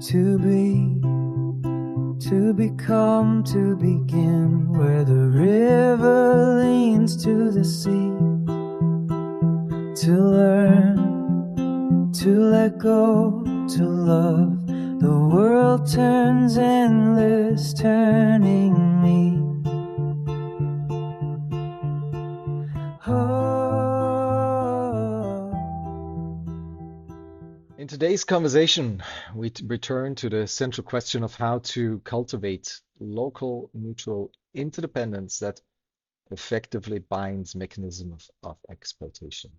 To be, to become, to begin, where the river leans to the sea. To learn, to let go, to love. The world turns endless, turning me. In today's conversation, we return to the central question of how to cultivate local neutral interdependence that effectively binds mechanisms of exploitation.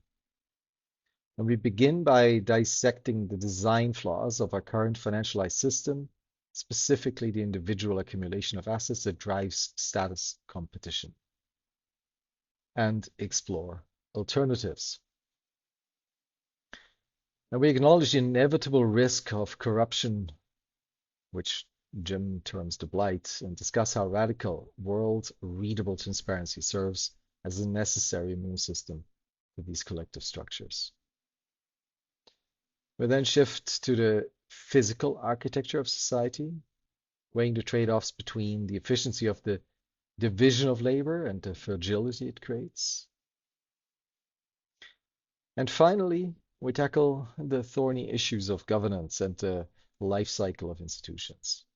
And we begin by dissecting the design flaws of our current financialized system, specifically the individual accumulation of assets that drives status competition, and explore alternatives. And we acknowledge the inevitable risk of corruption, which Jim terms the blight, and discuss how radical, world-readable transparency serves as a necessary immune system for these collective structures. We then shift to the physical architecture of society, weighing the trade-offs between the efficiency of the division of labor and the fragility it creates. And finally, we tackle the thorny issues of governance and the life cycle of institutions.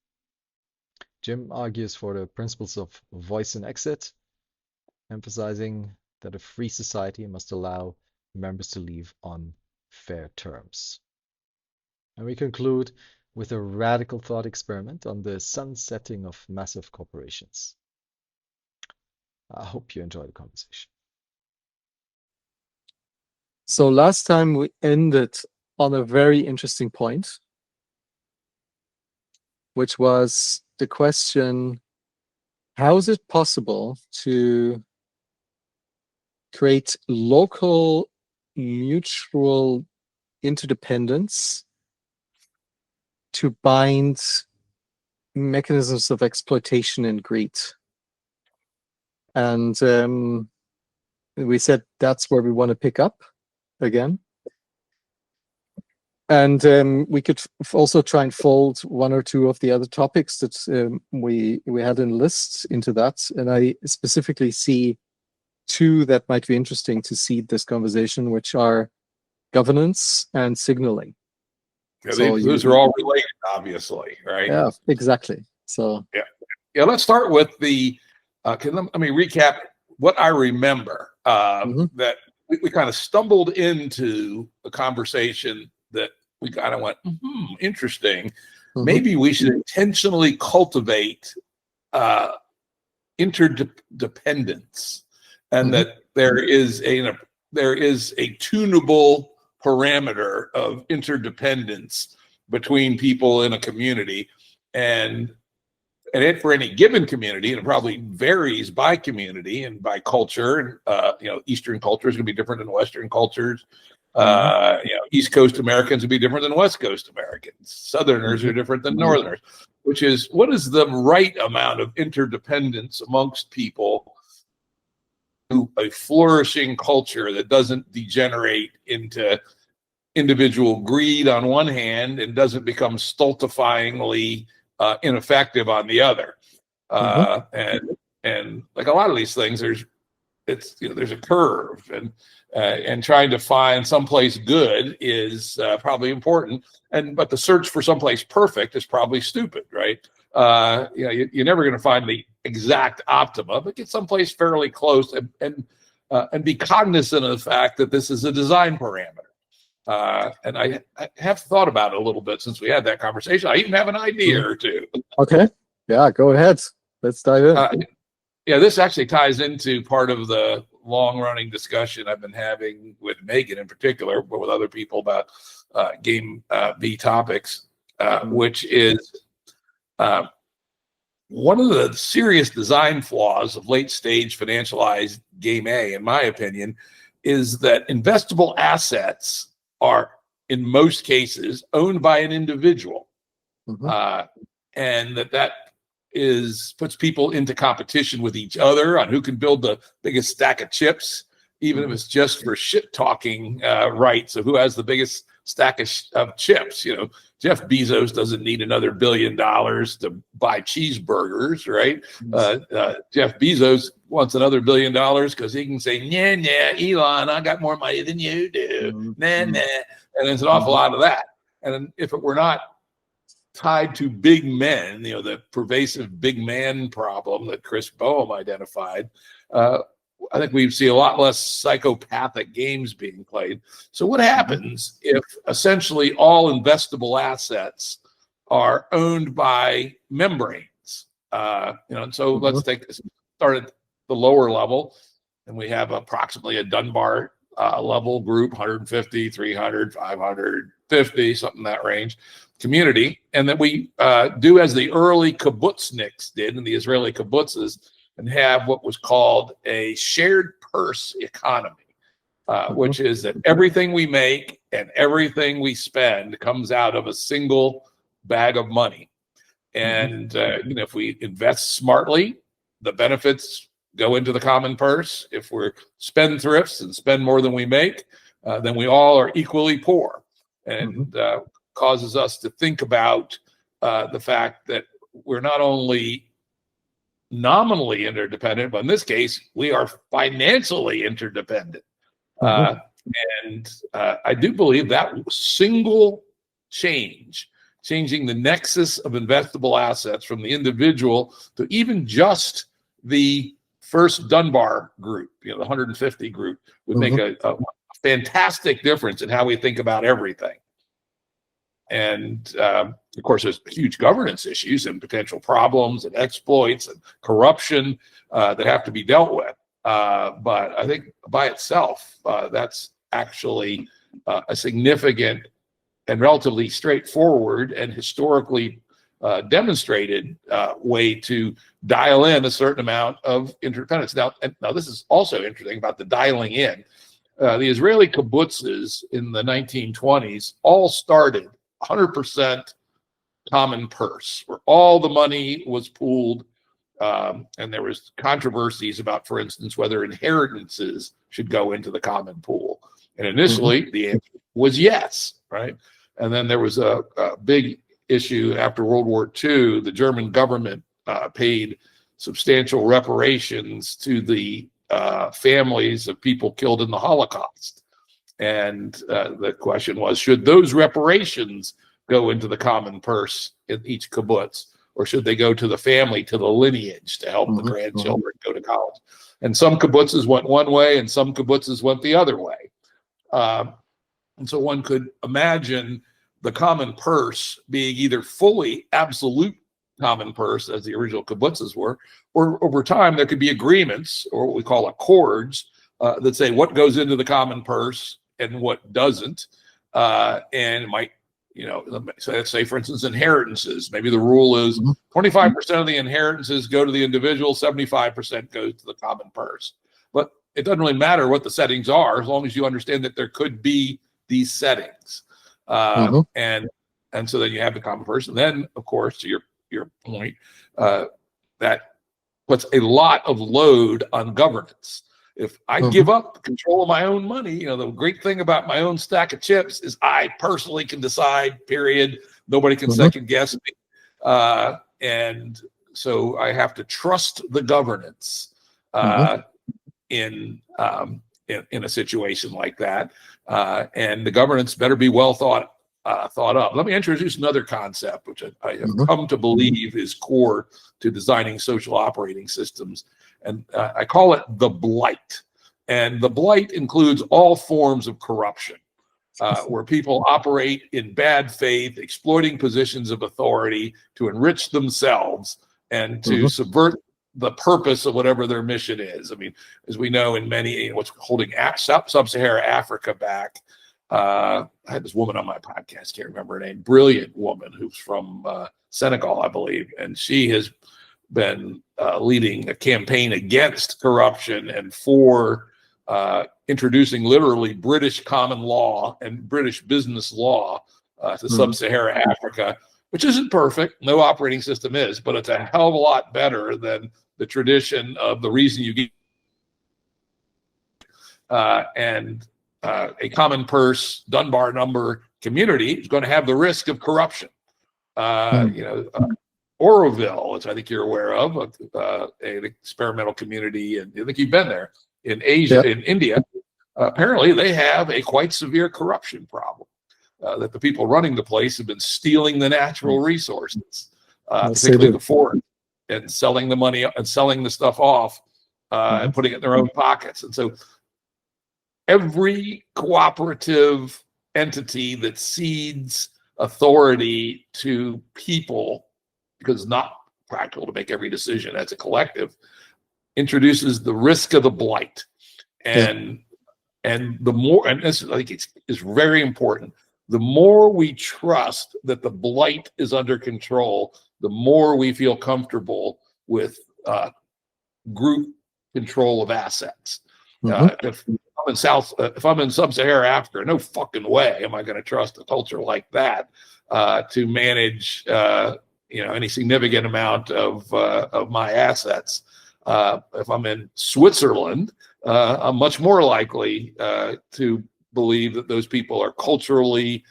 Jim argues for the principles of voice and exit, emphasizing that a free society must allow members to leave on fair terms. And we conclude with a radical thought experiment on the sunsetting of massive corporations. I hope you enjoy the conversation. So last time we ended on a very interesting point, which was the question, how is it possible to create local mutual interdependence to bind mechanisms of exploitation and greed? And we said that's where we want to pick up again. And we could also try and fold one or two of the other topics that we had in lists into that. And I specifically see two that might be interesting to seed this conversation, which are governance and signaling. Yeah, so those are all related, obviously, right? Yeah, exactly. So yeah. Let's start with the. Let me recap what I remember. That we kind of stumbled into a conversation that we kind of went, interesting. Maybe we should intentionally cultivate interdependence, and that there is a tunable parameter of interdependence between people in a community, and it for any given community, and it probably varies by community and by culture. And Eastern cultures can be different than Western cultures. East Coast Americans would be different than West Coast Americans. Southerners are different than Northerners. Which is, what is the right amount of interdependence amongst people to a flourishing culture that doesn't degenerate into individual greed on one hand and doesn't become stultifyingly ineffective on the other? And like a lot of these things, there's a curve, and trying to find someplace good is probably important, but the search for someplace perfect is probably stupid, right? You're never going to find the exact optima, but get someplace fairly close, and be cognizant of the fact that this is a design parameter. And I have thought about it a little bit since we had that conversation. I even have an idea or two. Okay. Yeah, go ahead. Let's dive in. This actually ties into part of the long-running discussion I've been having with Megan in particular, but with other people about Game B topics, which is one of the serious design flaws of late-stage financialized Game A, in my opinion, is that investable assets are, in most cases, owned by an individual, and that puts people into competition with each other on who can build the biggest stack of chips even if it's just for shit talking rights of who has the biggest stack of chips. You know, Jeff Bezos doesn't need another $1 billion to buy cheeseburgers, right? Jeff Bezos wants another $1 billion because he can say, nah, Elon, I got more money than you do. Nah. And there's an awful lot of that. And if it were not tied to big men, you know, the pervasive big man problem that Chris Boehm identified, I think we see a lot less psychopathic games being played. So what happens if essentially all investable assets are owned by membranes? And so let's start at the lower level, and we have approximately a Dunbar level group, 150, 300, 550, something in that range, community, and that we do as the early kibbutzniks did in the Israeli kibbutzes, and have what was called a shared purse economy, which is that everything we make and everything we spend comes out of a single bag of money. And if we invest smartly, the benefits go into the common purse. If we're spendthrifts and spend more than we make, then we all are equally poor, and causes us to think about the fact that we're not only nominally interdependent, but in this case, we are financially interdependent. And I do believe that single changing the nexus of investable assets from the individual to even just the first Dunbar group, the 150 group, would make a fantastic difference in how we think about everything. And of course, there's huge governance issues and potential problems and exploits and corruption that have to be dealt with. But I think by itself, that's actually a significant and relatively straightforward and historically demonstrated way to dial in a certain amount of interdependence. Now, this is also interesting about the dialing in. The Israeli kibbutzes in the 1920s all started 100% common purse, where all the money was pooled, and there was controversies about, for instance, whether inheritances should go into the common pool. And initially, the answer was yes, right? And then there was a big issue after World War II. The German government paid substantial reparations to the families of people killed in the Holocaust. And the question was, should those reparations go into the common purse in each kibbutz, or should they go to the family, to the lineage, to help the grandchildren go to college? And some kibbutzes went one way, and some kibbutzes went the other way. And so one could imagine the common purse being either fully absolute common purse, as the original kibbutzes were, or over time there could be agreements, or what we call accords, that say what goes into the common purse and what doesn't. And it might, so let's say, for instance, inheritances. Maybe the rule is 25% of the inheritances go to the individual, 75% goes to the common purse. But it doesn't really matter what the settings are, as long as you understand that there could be these settings. And so then you have the common purse. And then, of course, to your point, that puts a lot of load on governance. If I give up control of my own money, the great thing about my own stack of chips is I personally can decide, period. Nobody can second guess me. And so I have to trust the governance in a situation like that. And the governance better be well thought up. Let me introduce another concept, which I have come to believe is core to designing social operating systems. And I call it the blight. And the blight includes all forms of corruption, where people operate in bad faith, exploiting positions of authority to enrich themselves and to subvert the purpose of whatever their mission is. I mean, as we know, in many, what's holding sub-Saharan Africa back, I had this woman on my podcast, can't remember her name, brilliant woman who's from Senegal, I believe, and she has been leading a campaign against corruption and for introducing literally British common law and British business law to sub-Saharan Africa, which isn't perfect. No operating system is, but it's a hell of a lot better than the tradition of the reason you get and a common purse Dunbar number community is going to have the risk of corruption. Oroville, which I think you're aware of, an experimental community, and I think you've been there, in Asia, in India. Apparently, they have a quite severe corruption problem. That the people running the place have been stealing the natural resources, particularly the forest, and selling the money and selling the stuff off, and putting it in their own pockets. And so, every cooperative entity that cedes authority to people, because it's not practical to make every decision as a collective, introduces the risk of the blight. And the more, and this I think it's very important, the more we trust that the blight is under control, the more we feel comfortable with group control of assets. If I'm in sub-Saharan Africa, no fucking way am I going to trust a culture like that to manage any significant amount of my assets. If I'm in Switzerland, I'm much more likely to believe that those people are culturally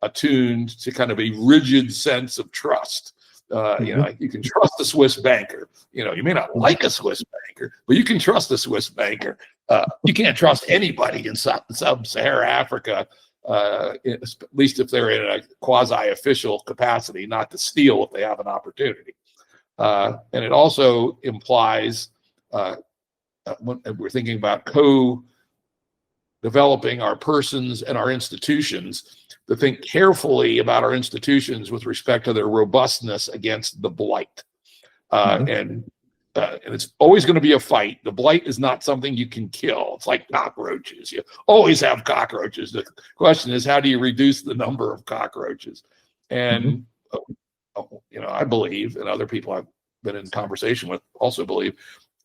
attuned to kind of a rigid sense of trust. You can trust a Swiss banker. You may not like a Swiss banker, but you can trust a Swiss banker. You can't trust anybody in sub-Saharan Africa, at least if they're in a quasi-official capacity, not to steal if they have an opportunity. And it also implies, when we're thinking about co-developing our persons and our institutions, to think carefully about our institutions with respect to their robustness against the blight. And it's always going to be a fight. The blight is not something you can kill. It's like cockroaches. You always have cockroaches. The question is, how do you reduce the number of cockroaches? And, I believe, and other people I've been in conversation with also believe,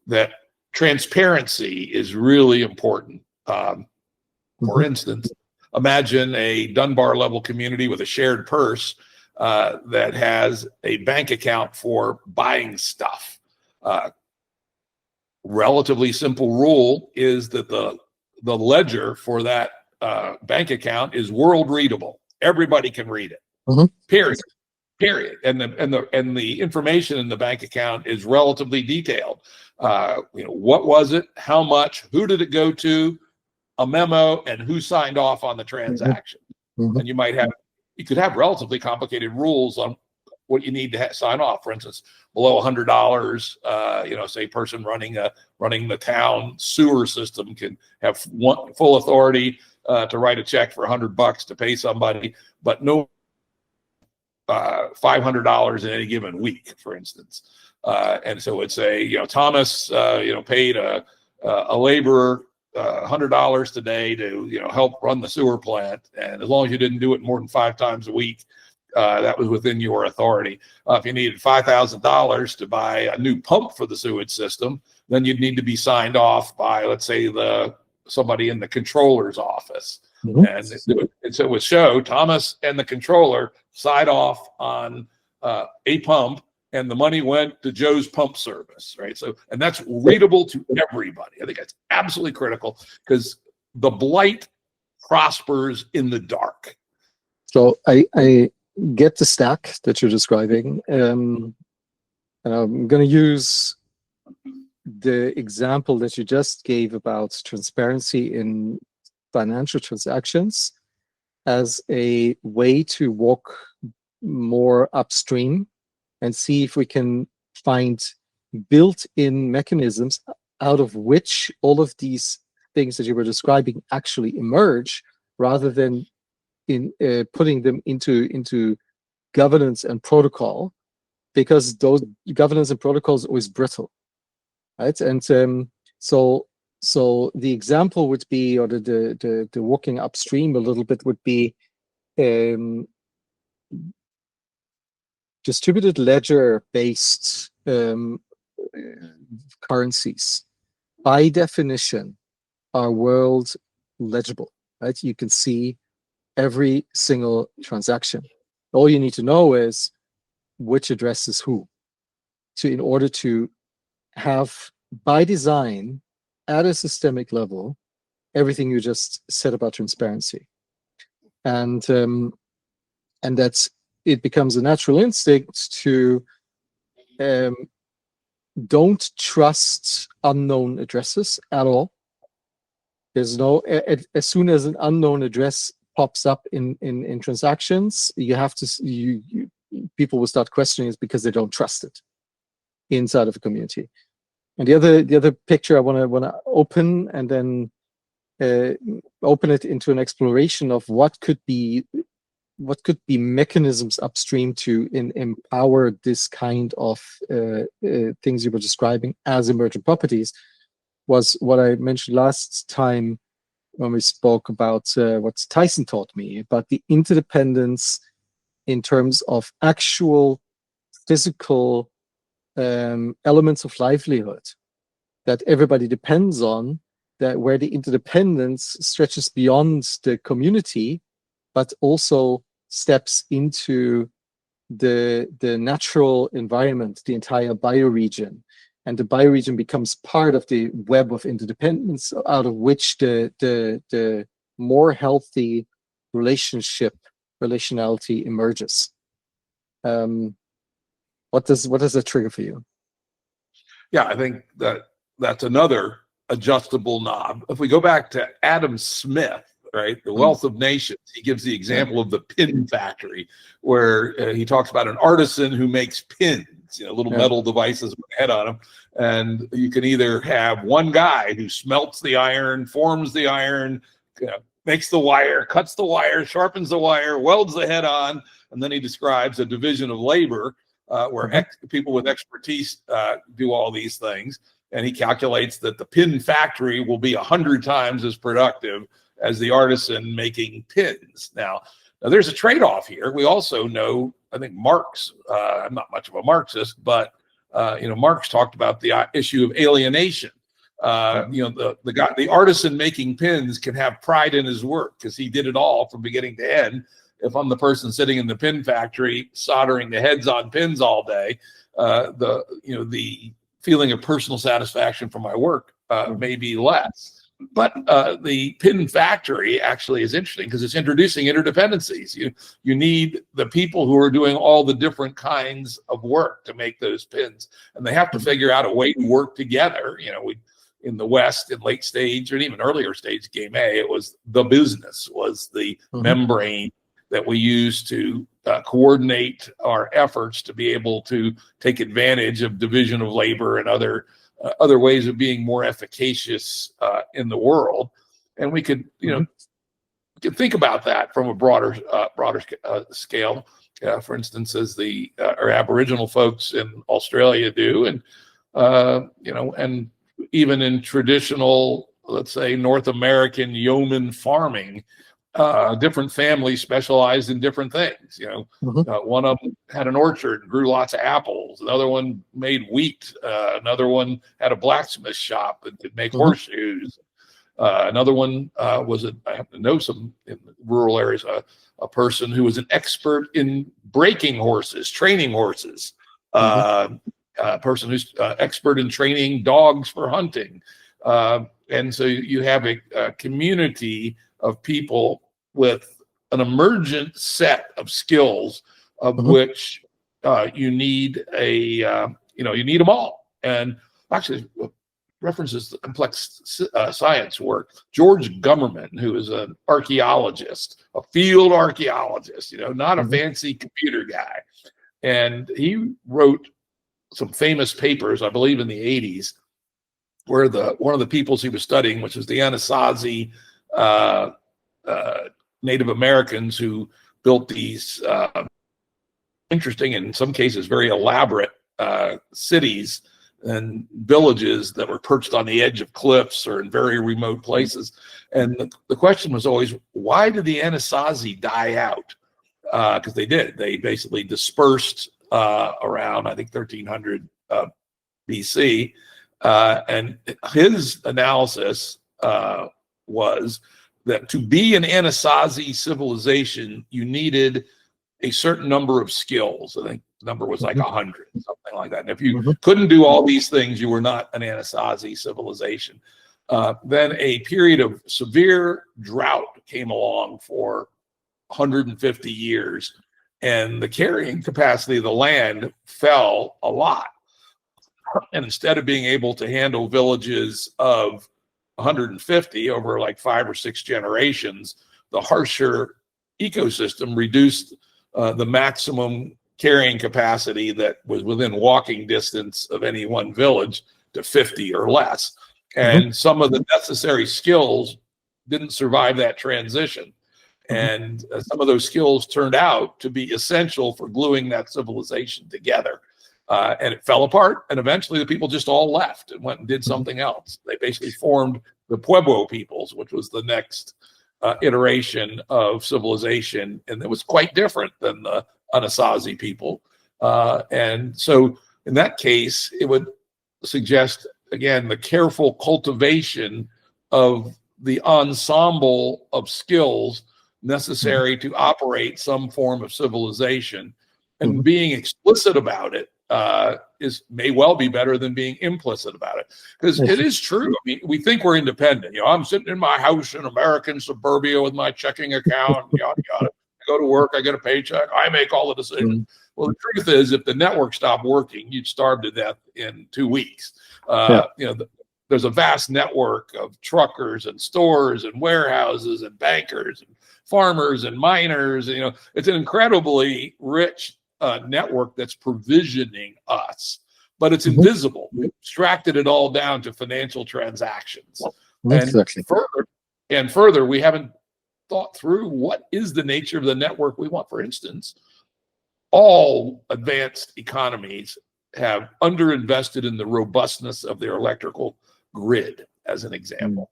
that transparency is really important. For instance, imagine a Dunbar level community with a shared purse that has a bank account for buying stuff. Relatively simple rule is that the ledger for that bank account is world readable. Everybody can read it. Period. And the information in the bank account is relatively detailed. What was it? How much? Who did it go to? A memo, and who signed off on the transaction. And you could have relatively complicated rules on what you need to sign off. For instance, below $100, say person running the town sewer system can have full authority to write a check for $100 to pay somebody, but no $500 in any given week, for instance. And so it's Thomas, paid a laborer $100 today to help run the sewer plant, and as long as you didn't do it more than 5 times a week, that was within your authority. If you needed $5,000 to buy a new pump for the sewage system, then you'd need to be signed off by, let's say, somebody in the controller's office. And so it would show Thomas and the controller signed off on a pump, and the money went to Joe's pump service, right? So, and that's readable to everybody. I think that's absolutely critical, because the blight prospers in the dark. So I get the stack that you're describing. And I'm going to use the example that you just gave about transparency in financial transactions as a way to walk more upstream and see if we can find built-in mechanisms out of which all of these things that you were describing actually emerge, rather than in putting them into governance and protocol, because those governance and protocols are always brittle, right? And so the example would be, or the walking upstream a little bit would be distributed ledger-based currencies. By definition, are world legible, right? You can see every single transaction. All you need to know is which addresses who. So in order to have, by design, at a systemic level, everything you just said about transparency, and that's it becomes a natural instinct to don't trust unknown addresses at all. There's no as soon as an unknown address pops up in transactions, you have to people will start questioning it because they don't trust it inside of a community. And the other picture I want to open, and then open it into an exploration of what could be mechanisms upstream to empower this kind of things you were describing as emergent properties, was what I mentioned last time when we spoke about what Tyson taught me about the interdependence in terms of actual physical elements of livelihood that everybody depends on, that where the interdependence stretches beyond the community, but also steps into the natural environment, the entire bioregion. And the bioregion becomes part of the web of interdependence, out of which the more healthy relationality emerges. What does that trigger for you? Yeah, I think that's another adjustable knob. If we go back to Adam Smith, right, The Wealth of Nations, he gives the example of the pin factory, where he talks about an artisan who makes pins, little metal devices with a head on them. And you can either have one guy who smelts the iron, forms the iron, makes the wire, cuts the wire, sharpens the wire, welds the head on, and then he describes a division of labor where people with expertise do all these things. And he calculates that the pin factory will be 100 times as productive as the artisan making pins. Now there's a trade-off here. We also know, I think Marx, I'm not much of a Marxist, but Marx talked about the issue of alienation. The artisan making pins can have pride in his work because he did it all from beginning to end. If I'm the person sitting in the pin factory soldering the heads on pins all day, the feeling of personal satisfaction from my work may be less. But the pin factory actually is interesting because it's introducing interdependencies. You need the people who are doing all the different kinds of work to make those pins, and they have to figure out a way to work together. In the West, in late stage or even earlier stage Game A, it was the business, was the membrane that we use to coordinate our efforts to be able to take advantage of division of labor and other ways of being more efficacious in the world. And we could, could think about that from a broader scale. For instance, as our Aboriginal folks in Australia do, and and even in traditional, let's say, North American yeoman farming, different families specialized in different things. One of them had an orchard and grew lots of apples. Another one made wheat. Another one had a blacksmith shop and could make horseshoes. Another one I happen to know some in rural areas, a person who was an expert in breaking horses, training horses. A person who's expert in training dogs for hunting. And so you have a community of people with an emergent set of skills of which you need you need them all. And actually references the complex science work. George Gummerman, who is an archaeologist, a field archaeologist, not a fancy computer guy. And he wrote some famous papers, I believe in the 80s, where one of the peoples he was studying, which was the Anasazi Native Americans, who built these interesting, and in some cases very elaborate cities and villages that were perched on the edge of cliffs or in very remote places. And the question was always, why did the Anasazi die out? Because they did. They basically dispersed around, I think, 1300 BC. And his analysis was that to be an Anasazi civilization, you needed a certain number of skills. I think the number was like 100, something like that. And if you couldn't do all these things, you were not an Anasazi civilization. Then a period of severe drought came along for 150 years, and the carrying capacity of the land fell a lot. And instead of being able to handle villages of 150 over like 5 or 6 generations, the harsher ecosystem reduced the maximum carrying capacity that was within walking distance of any one village to 50 or less. And some of the necessary skills didn't survive that transition. And some of those skills turned out to be essential for gluing that civilization together. And it fell apart. And eventually the people just all left and went and did something else. They basically formed the Pueblo peoples, which was the next iteration of civilization. And it was quite different than the Anasazi people. And so in that case, it would suggest, again, the careful cultivation of the ensemble of skills necessary to operate some form of civilization. And being explicit about it may well be better than being implicit about it, because it is true. I mean, we think we're independent. You know, I'm sitting in my house in American suburbia with my checking account, yada yada. I go to work, I get a paycheck, I make all the decisions. Well, the truth is, if the network stopped working, you'd starve to death in 2 weeks. You know, there's a vast network of truckers and stores and warehouses and bankers and farmers and miners. You know, it's an incredibly rich network that's provisioning us, but it's invisible. We've abstracted it all down to financial transactions. Exactly. And further, we haven't thought through what is the nature of the network we want. For instance, all advanced economies have underinvested in the robustness of their electrical grid, as an example.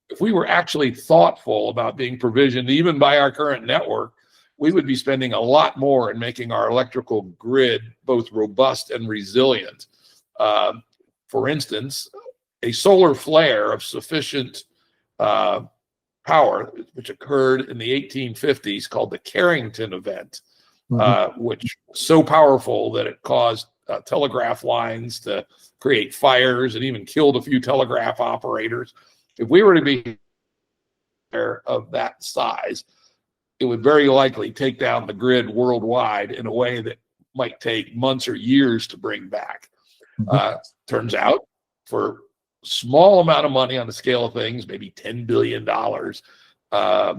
If we were actually thoughtful about being provisioned even by our current network, we would be spending a lot more in making our electrical grid both robust and resilient. For instance, a solar flare of sufficient power, which occurred in the 1850s, called the Carrington event, which was so powerful that it caused telegraph lines to create fires and even killed a few telegraph operators. If we were to be of that size, it would very likely take down the grid worldwide in a way that might take months or years to bring back. Turns out, for a small amount of money on the scale of things, maybe $10 billion,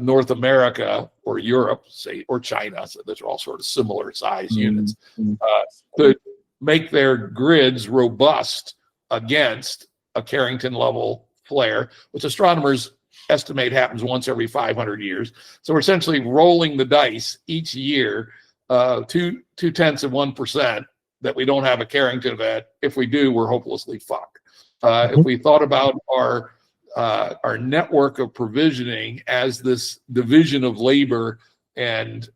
North America or Europe, say, or China, so those are all sort of similar size units, could make their grids robust against a Carrington level flare, which astronomers estimate happens once every 500 years. So we're essentially rolling the dice each year, 0.2% that we don't have a Carrington event. If we do, we're hopelessly fucked. If we thought about our network of provisioning as this division of labor and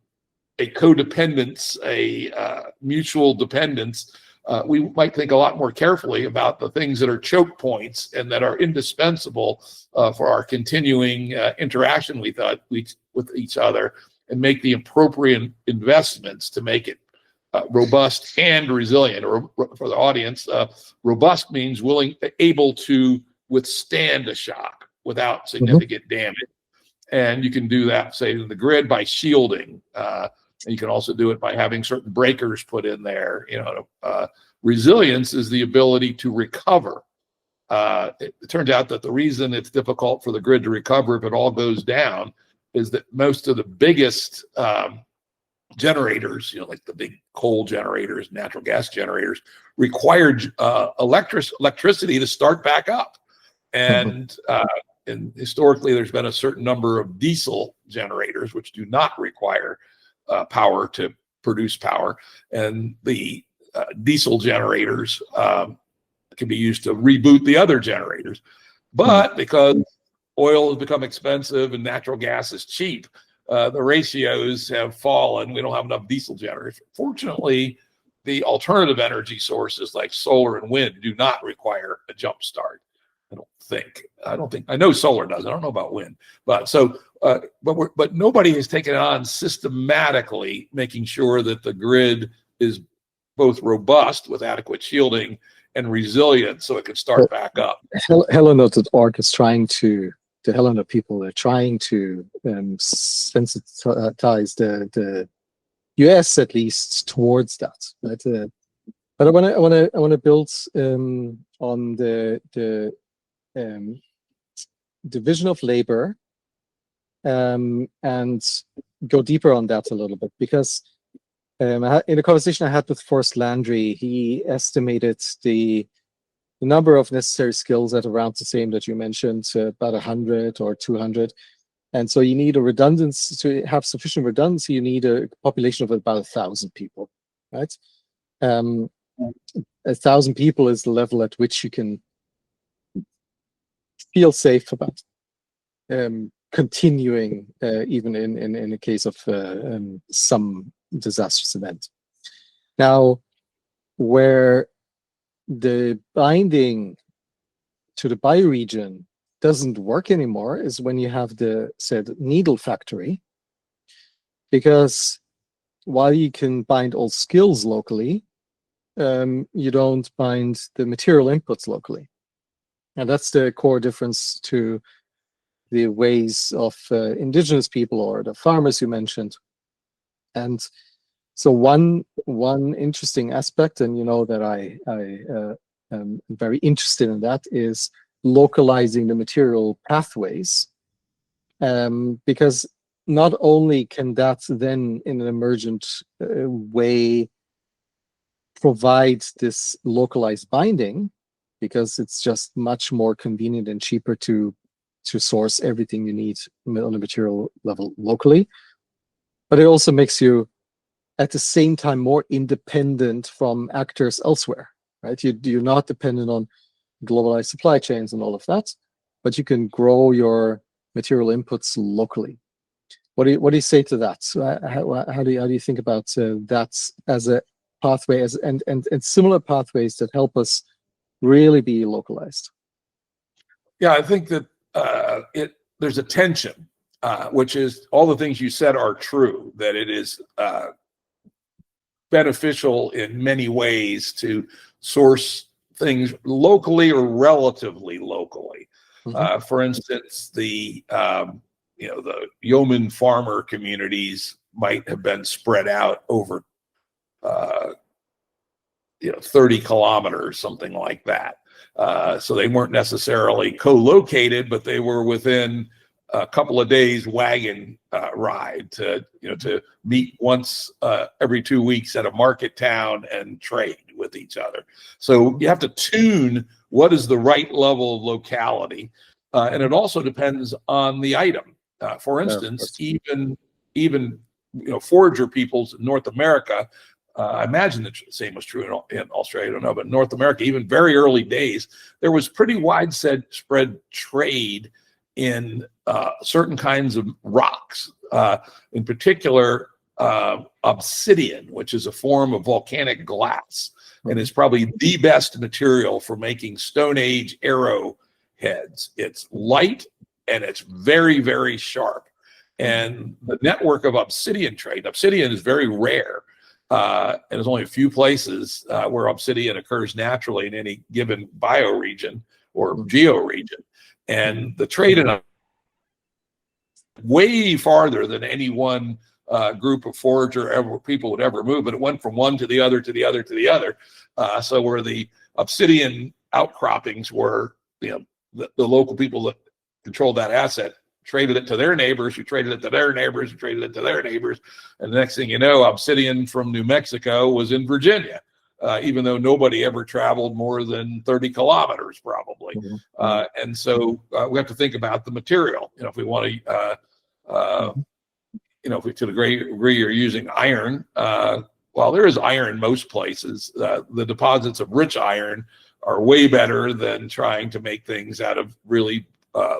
a codependence, a mutual dependence, we might think a lot more carefully about the things that are choke points and that are indispensable for our continuing interaction with each other, and make the appropriate investments to make it robust and resilient. Or for the audience, robust means able to withstand a shock without significant damage. And you can do that, say, in the grid by shielding. And you can also do it by having certain breakers put in there. You know, resilience is the ability to recover. It turns out that the reason it's difficult for the grid to recover if it all goes down is that most of the biggest generators, you know, like the big coal generators, natural gas generators, required electricity to start back up. And historically, there's been a certain number of diesel generators which do not require power to produce power, and the diesel generators can be used to reboot the other generators. But because oil has become expensive and natural gas is cheap, the ratios have fallen. We don't have enough diesel generators. Fortunately, the alternative energy sources like solar and wind do not require a jump start. I don't think. I know solar does. I don't know about wind. But nobody has taken on systematically making sure that the grid is both robust with adequate shielding and resilient so it can start back up. Helena.org is trying to, the Helena people are trying to sensitize the US at least towards that. But I want to build on the division of labor and go deeper on that a little bit, because in a conversation I had with Forrest Landry, he estimated the number of necessary skills at around the same that you mentioned, about 100 or 200. And so you need a redundancy. To have sufficient redundancy, you need a population of about 1,000 people, right? 1,000 people is the level at which you can feel safe about continuing, even in the case of some disastrous event. Now, where the binding to the bioregion doesn't work anymore is when you have the said needle factory, because while you can bind all skills locally, you don't bind the material inputs locally. And that's the core difference to the ways of indigenous people or the farmers you mentioned. And so one interesting aspect, and you know that I am very interested in that, is localizing the material pathways, because not only can that then in an emergent way provide this localized binding, because it's just much more convenient and cheaper to source everything you need on a material level locally, but it also makes you at the same time more independent from actors elsewhere, right? You're not dependent on globalized supply chains and all of that, but you can grow your material inputs locally. What do you say to that? So how do you think about that as a pathway, and similar pathways that help us really be localized? Yeah, I think that there's a tension, which is all the things you said are true, that it is beneficial in many ways to source things locally or relatively locally. For instance, the yeoman farmer communities might have been spread out over 30 kilometers, something like that. So they weren't necessarily co-located, but they were within a couple of days wagon ride to meet once every 2 weeks at a market town and trade with each other. So you have to tune what is the right level of locality, and it also depends on the item. For instance, even forager peoples in North America. I imagine the same was true in Australia, I don't know, but North America, even very early days, there was pretty widespread trade in certain kinds of rocks, in particular obsidian, which is a form of volcanic glass, and is probably the best material for making Stone Age arrow heads. It's light and it's very, very sharp. And the network of obsidian trade, obsidian is very rare. And there's only a few places where obsidian occurs naturally in any given bioregion or georegion. And the trade in way farther than any one group of forager people would ever move, but it went from one to the other, to the other, to the other. So where the obsidian outcroppings were, the local people that controlled that asset traded it to their neighbors, who traded it to their neighbors, who traded it to their neighbors. And the next thing you know, obsidian from New Mexico was in Virginia, even though nobody ever traveled more than 30 kilometers probably. And so we have to think about the material. If we want to, if we to the great degree are using iron, while there is iron most places, the deposits of rich iron are way better than trying to make things out of really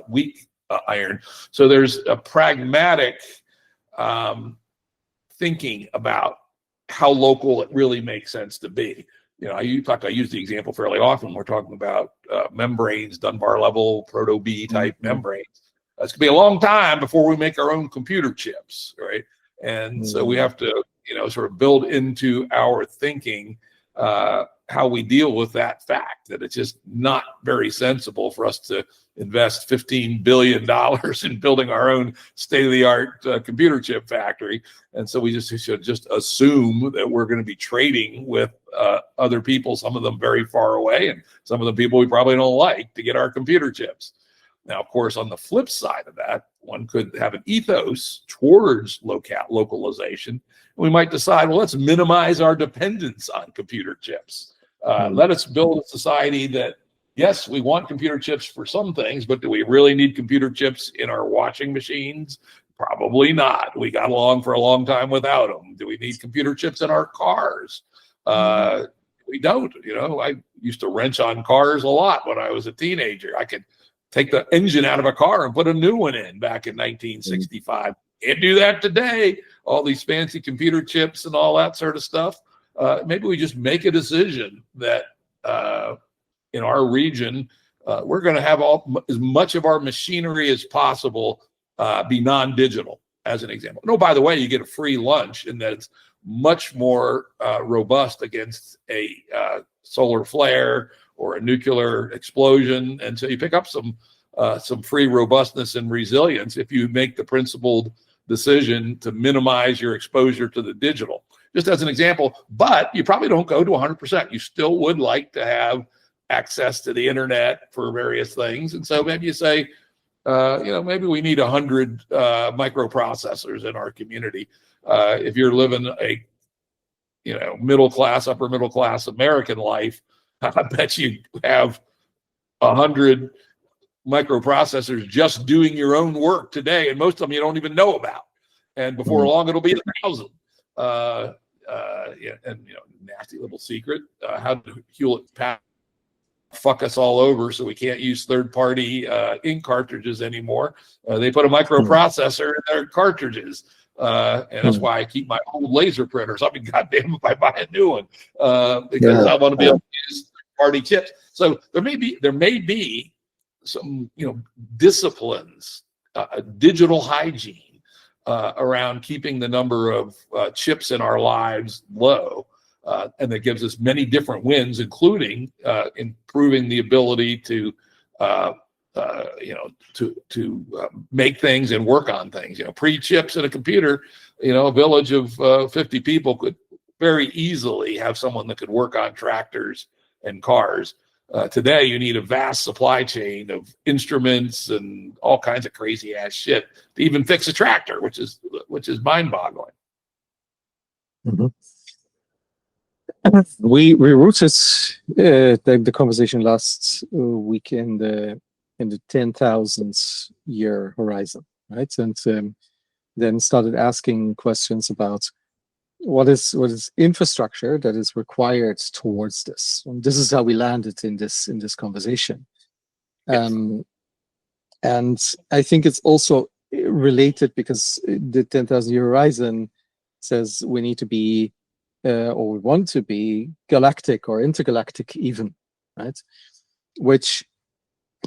weak iron. So there's a pragmatic thinking about how local it really makes sense to be. I use the example fairly often. We're talking about membranes, Dunbar level, proto-B type membranes. It's gonna be a long time before we make our own computer chips, right? And so we have to, sort of build into our thinking how how we deal with that fact that it's just not very sensible for us to invest $15 billion in building our own state-of-the-art computer chip factory. And so we should just assume that we're going to be trading with other people, some of them very far away, and some of the people we probably don't like, to get our computer chips. Now, of course, on the flip side of that, one could have an ethos towards localization. We might decide, well, let's minimize our dependence on computer chips. Let us build a society that, yes, we want computer chips for some things, but do we really need computer chips in our washing machines? Probably not. We got along for a long time without them. Do we need computer chips in our cars? We don't. You know, I used to wrench on cars a lot when I was a teenager. I could take the engine out of a car and put a new one in back in 1965. Can't do that today. All these fancy computer chips and all that sort of stuff. Maybe we just make a decision that in our region, we're going to have as much of our machinery as possible be non-digital, as an example. No, by the way, you get a free lunch, and that it's much more robust against a solar flare or a nuclear explosion. And so you pick up some free robustness and resilience if you make the principled decision to minimize your exposure to the digital, just as an example. But you probably don't go to 100%. You still would like to have access to the internet for various things. And so maybe you say, maybe we need 100 microprocessors in our community. If you're living a, middle class, upper middle class American life, I bet you have 100 microprocessors just doing your own work today, and most of them you don't even know about. And before long, it'll be 1,000. Nasty little secret. How did Hewlett Packard fuck us all over so we can't use third-party ink cartridges anymore? They put a microprocessor in their cartridges. And that's why I keep my old laser printers. I mean, goddamn, if I buy a new one, because I want to be able to use third-party chips. So there may be some, disciplines, digital hygiene around keeping the number of chips in our lives low, and that gives us many different wins, including improving the ability to make things and work on things. Pre-chips in a computer, a village of 50 people could very easily have someone that could work on tractors and cars. Today, you need a vast supply chain of instruments and all kinds of crazy ass shit to even fix a tractor, which is mind-boggling. Mm-hmm. We rooted the conversation last week in the 10,000 year horizon, right? And then started asking questions about what is infrastructure that is required towards this. And this is how we landed in this conversation. Yes. And I think it's also related because the 10,000 year horizon says we need to be or we want to be galactic or intergalactic even, right? Which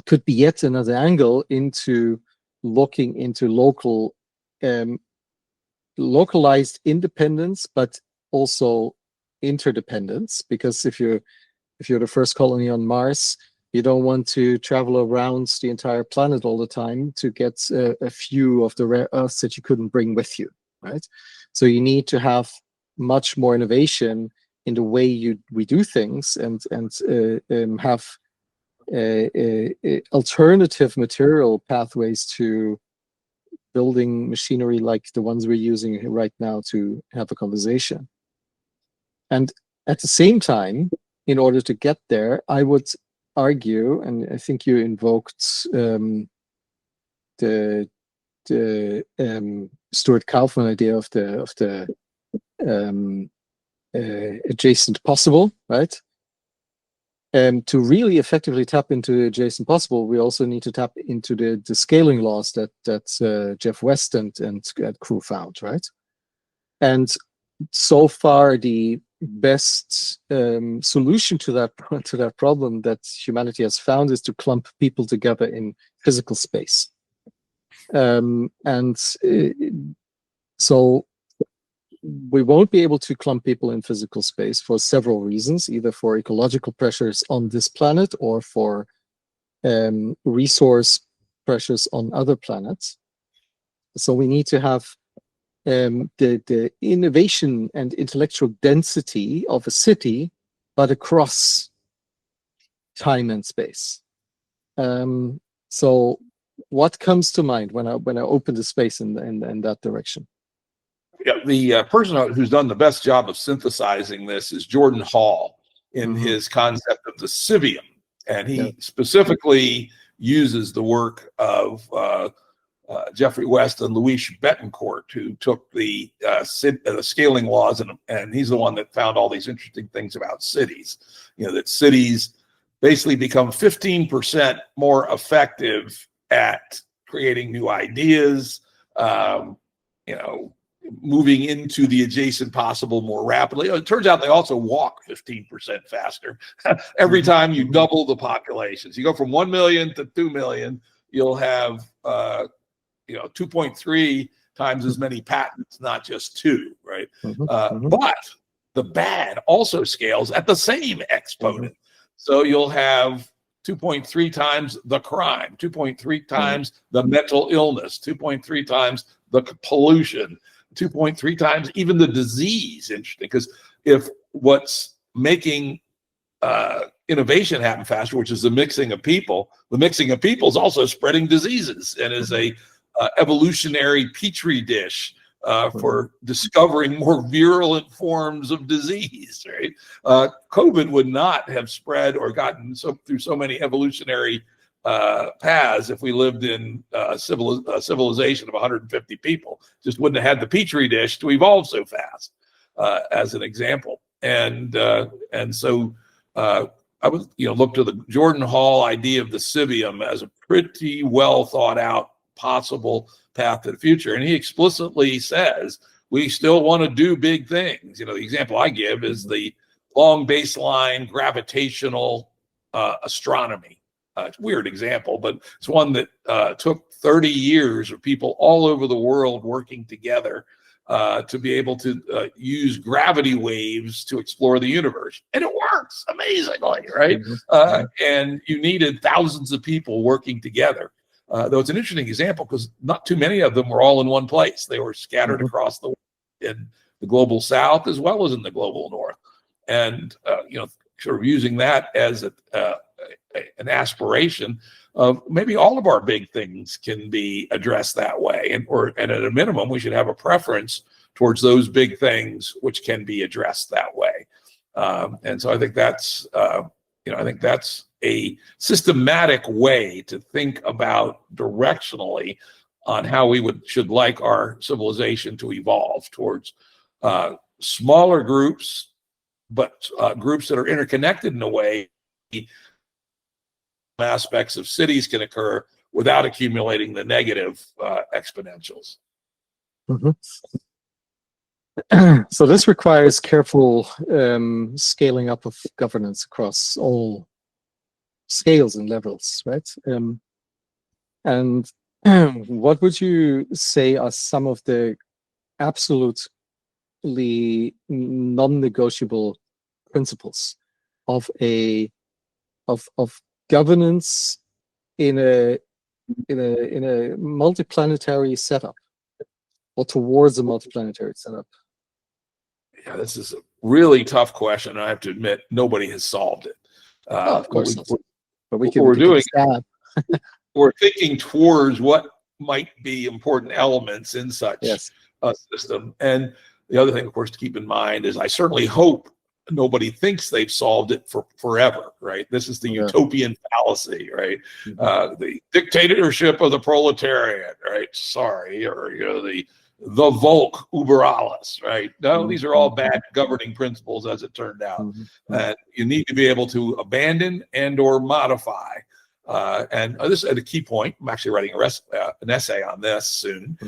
could be yet another angle into looking into localized independence, but also interdependence. Because if you're the first colony on Mars, you don't want to travel around the entire planet all the time to get a few of the rare earths that you couldn't bring with you, right? So you need to have much more innovation in the way we do things, and have alternative material pathways to building machinery like the ones we're using right now to have a conversation. And at the same time, in order to get there, I would argue, and I think you invoked the Stuart Kaufman idea of the adjacent possible, right? To really effectively tap into adjacent possible, we also need to tap into the scaling laws that Jeff West and crew found, right? And so far, the best solution to that problem that humanity has found is to clump people together in physical space. So we won't be able to clump people in physical space for several reasons, either for ecological pressures on this planet or for resource pressures on other planets. So we need to have the innovation and intellectual density of a city, but across time and space. So what comes to mind when I open the space in that direction? Yeah, the person who's done the best job of synthesizing this is Jordan Hall in his concept of the civium. And he specifically uses the work of Geoffrey West and Louis Betancourt, who took the scaling laws, and he's the one that found all these interesting things about cities. You know, that cities basically become 15% more effective at creating new ideas, moving into the adjacent possible more rapidly. It turns out they also walk 15% faster every time you double the populations. You go from 1 million to 2 million, you'll have 2.3 times as many patents, not just 2, right? But the bad also scales at the same exponent. So you'll have 2.3 times the crime, 2.3 times the mental illness, 2.3 times the pollution, 2.3 times even the disease. Interesting, because if what's making innovation happen faster, which is the mixing of people is also spreading diseases and is a evolutionary petri dish for discovering more virulent forms of disease, right? COVID would not have spread or gotten through so many evolutionary paths if we lived in a civilization of 150 people. Just wouldn't have had the petri dish to evolve so fast, as an example. And so I would look to the Jordan Hall idea of the civium as a pretty well thought out possible path to the future. And he explicitly says we still want to do big things. The example I give is the long baseline gravitational astronomy. It's a weird example, but it's one that took 30 years of people all over the world working together to be able to use gravity waves to explore the universe. And it works amazingly, right? And you needed thousands of people working together. Though it's an interesting example because not too many of them were all in one place. They were scattered across the world, in the global south as well as in the global north. And, sort of using that as an aspiration of maybe all of our big things can be addressed that way. And at a minimum, we should have a preference towards those big things which can be addressed that way. And so I think that's a systematic way to think about directionally on how we should like our civilization to evolve towards smaller groups, but groups that are interconnected in a way aspects of cities can occur without accumulating the negative exponentials. So this requires careful scaling up of governance across all scales and levels, right? And what would you say are some of the absolutely non-negotiable principles of governance in a multiplanetary setup, or towards a multiplanetary setup? Yeah, this is a really tough question. I have to admit, nobody has solved it. Of course not. But what we're doing, we're thinking towards what might be important elements in such a system. And the other thing, of course, to keep in mind is I certainly hope nobody thinks they've solved it for forever, right? This is the utopian fallacy, right? The dictatorship of the proletariat, right? Sorry, or the Volk über alles, right? No, these are all bad governing principles, as it turned out. And you need to be able to abandon and or modify. And this is a key point. I'm actually writing an essay on this soon.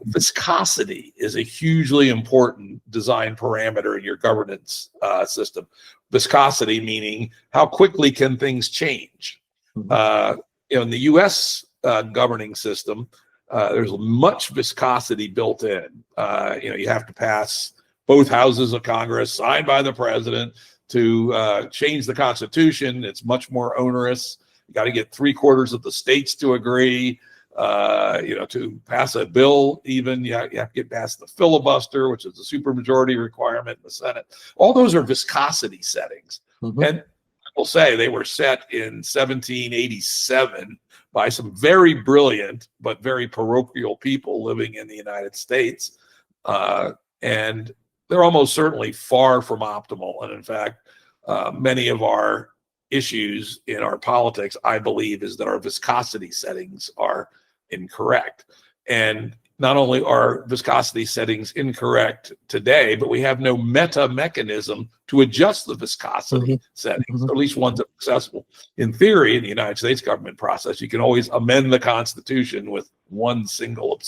Viscosity is a hugely important design parameter in your governance system. Viscosity meaning how quickly can things change? In the U.S. Governing system, there's much viscosity built in. You have to pass both houses of Congress, signed by the president, to change the Constitution. It's much more onerous. You got to get 3/4 of the states to agree. To pass a bill, even you have to get past the filibuster, which is the supermajority requirement in the Senate. All those are viscosity settings. And I will say they were set in 1787 by some very brilliant but very parochial people living in the United States. And they're almost certainly far from optimal. And in fact, many of our issues in our politics, I believe, is that our viscosity settings are incorrect. And not only are viscosity settings incorrect today, but we have no meta mechanism to adjust the viscosity settings, or at least ones that are accessible. In theory, in the United States government process, you can always amend the Constitution with one single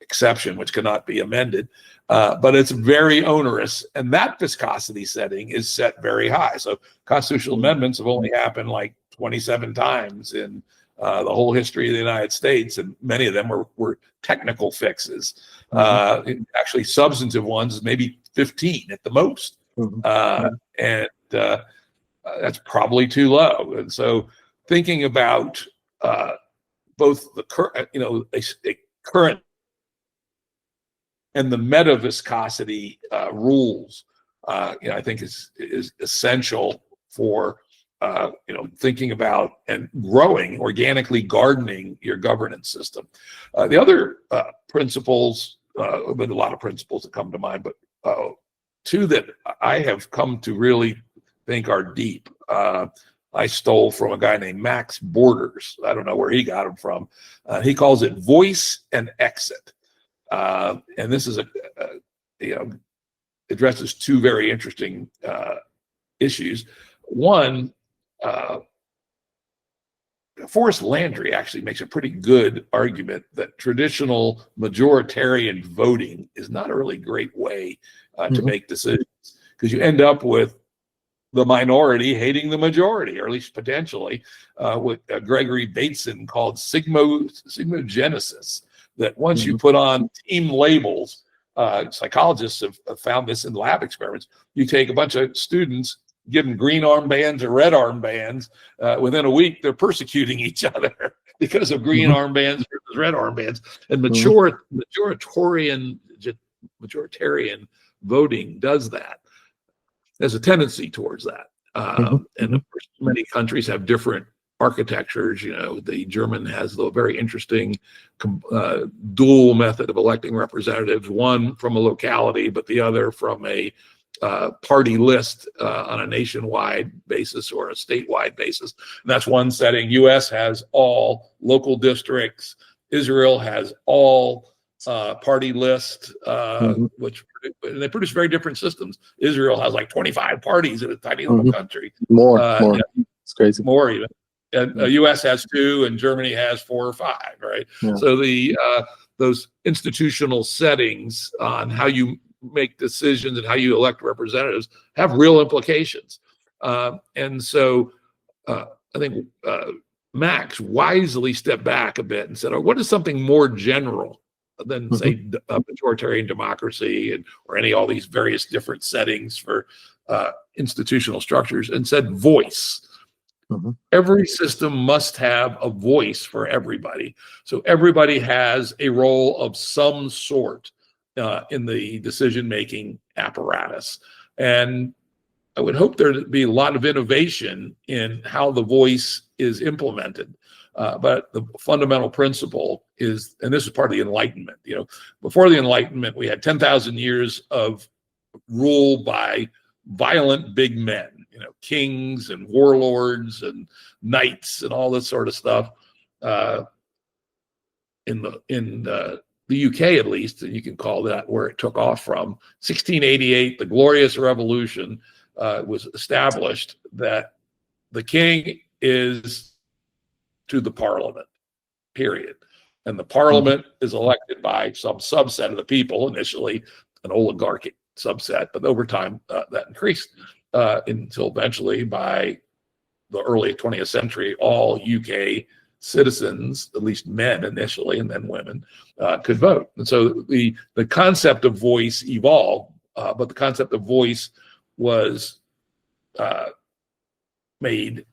exception, which cannot be amended. But it's very onerous, and that viscosity setting is set very high. So constitutional amendments have only happened like 27 times in the whole history of the United States, and many of them were technical fixes. Actually, substantive ones, maybe 15 at the most. And that's probably too low. And so thinking about both the current, a current and the meta viscosity rules, I think is essential for thinking about and growing, organically gardening your governance system. The other principles, but a lot of principles that come to mind, but two that I have come to really think are deep. I stole from a guy named Max Borders. I don't know where he got them from. He calls it voice and exit. And this is addresses two very interesting issues. One, Forrest Landry actually makes a pretty good argument that traditional majoritarian voting is not a really great way to make decisions, because you end up with the minority hating the majority, or at least potentially, what Gregory Bateson called sigmogenesis, that once you put on team labels, psychologists have found this in lab experiments, you take a bunch of students, give them green armbands or red armbands, within a week, they're persecuting each other because of green armbands versus red armbands. And majoritarian voting does that. There's a tendency towards that. And of course, many countries have different architectures. The German has the very interesting dual method of electing representatives, one from a locality, but the other from a party list on a nationwide basis or a statewide basis. And that's one setting. US has all local districts. Israel has all party list, which and they produce very different systems. Israel has like 25 parties in a tiny little country. More. It's crazy. More even. And US has 2, and Germany has 4 or 5, right? Yeah. So those institutional settings on how you make decisions and how you elect representatives have real implications. And so I think Max wisely stepped back a bit and said, what is something more general than, say, majoritarian democracy or all these various different settings for institutional structures, and said voice. Every system must have a voice for everybody. So everybody has a role of some sort in the decision-making apparatus. And I would hope there'd be a lot of innovation in how the voice is implemented. But the fundamental principle is, and this is part of the Enlightenment, before the Enlightenment, we had 10,000 years of rule by violent big men, kings and warlords and knights and all this sort of stuff. In the UK, at least, and you can call that where it took off from, 1688, the Glorious Revolution was established that the king is to the parliament, period. And the parliament is elected by some subset of the people, initially an oligarchic subset, but over time that increased until eventually by the early 20th century, all UK citizens, at least men initially, and then women, could vote. And so the concept of voice evolved, but the concept of voice was made,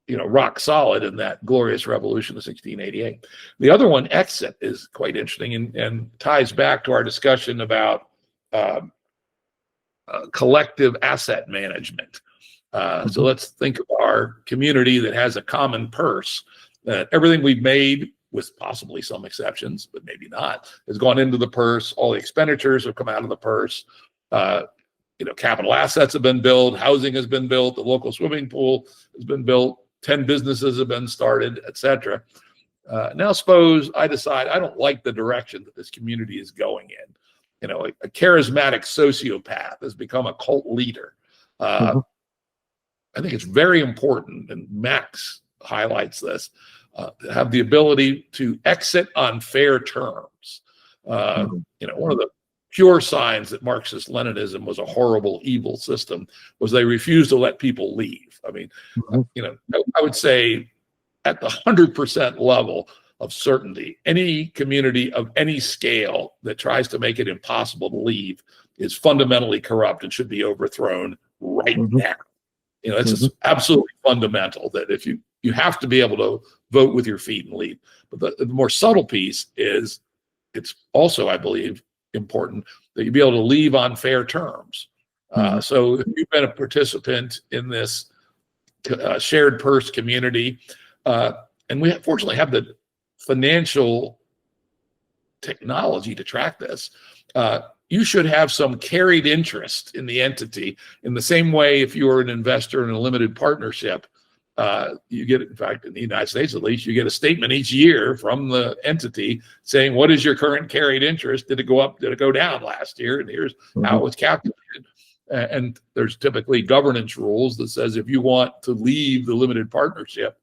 rock solid in that glorious revolution of 1688. The other one, exit, is quite interesting and ties back to our discussion about collective asset management. So let's think of our community that has a common purse. Everything we've made, with possibly some exceptions, but maybe not, has gone into the purse. All the expenditures have come out of the purse. Capital assets have been built, housing has been built, the local swimming pool has been built, 10 businesses have been started, etc. Now suppose I decide I don't like the direction that this community is going in. A charismatic sociopath has become a cult leader. I think it's very important, and Max highlights this, to have the ability to exit on fair terms. One of the pure signs that Marxist-Leninism was a horrible, evil system was they refused to let people leave. I mean, I would say at the 100% level of certainty, any community of any scale that tries to make it impossible to leave is fundamentally corrupt and should be overthrown right now. It's just absolutely fundamental that if you have to be able to vote with your feet and leave. But the more subtle piece is, it's also, I believe, important that you be able to leave on fair terms. So if you've been a participant in this shared purse community, and we fortunately have the financial technology to track this, you should have some carried interest in the entity, in the same way if you are an investor in a limited partnership. You get, in fact, in the United States at least, you get a statement each year from the entity saying, what is your current carried interest? Did it go up? Did it go down last year? And here's how it was calculated. And there's typically governance rules that says if you want to leave the limited partnership,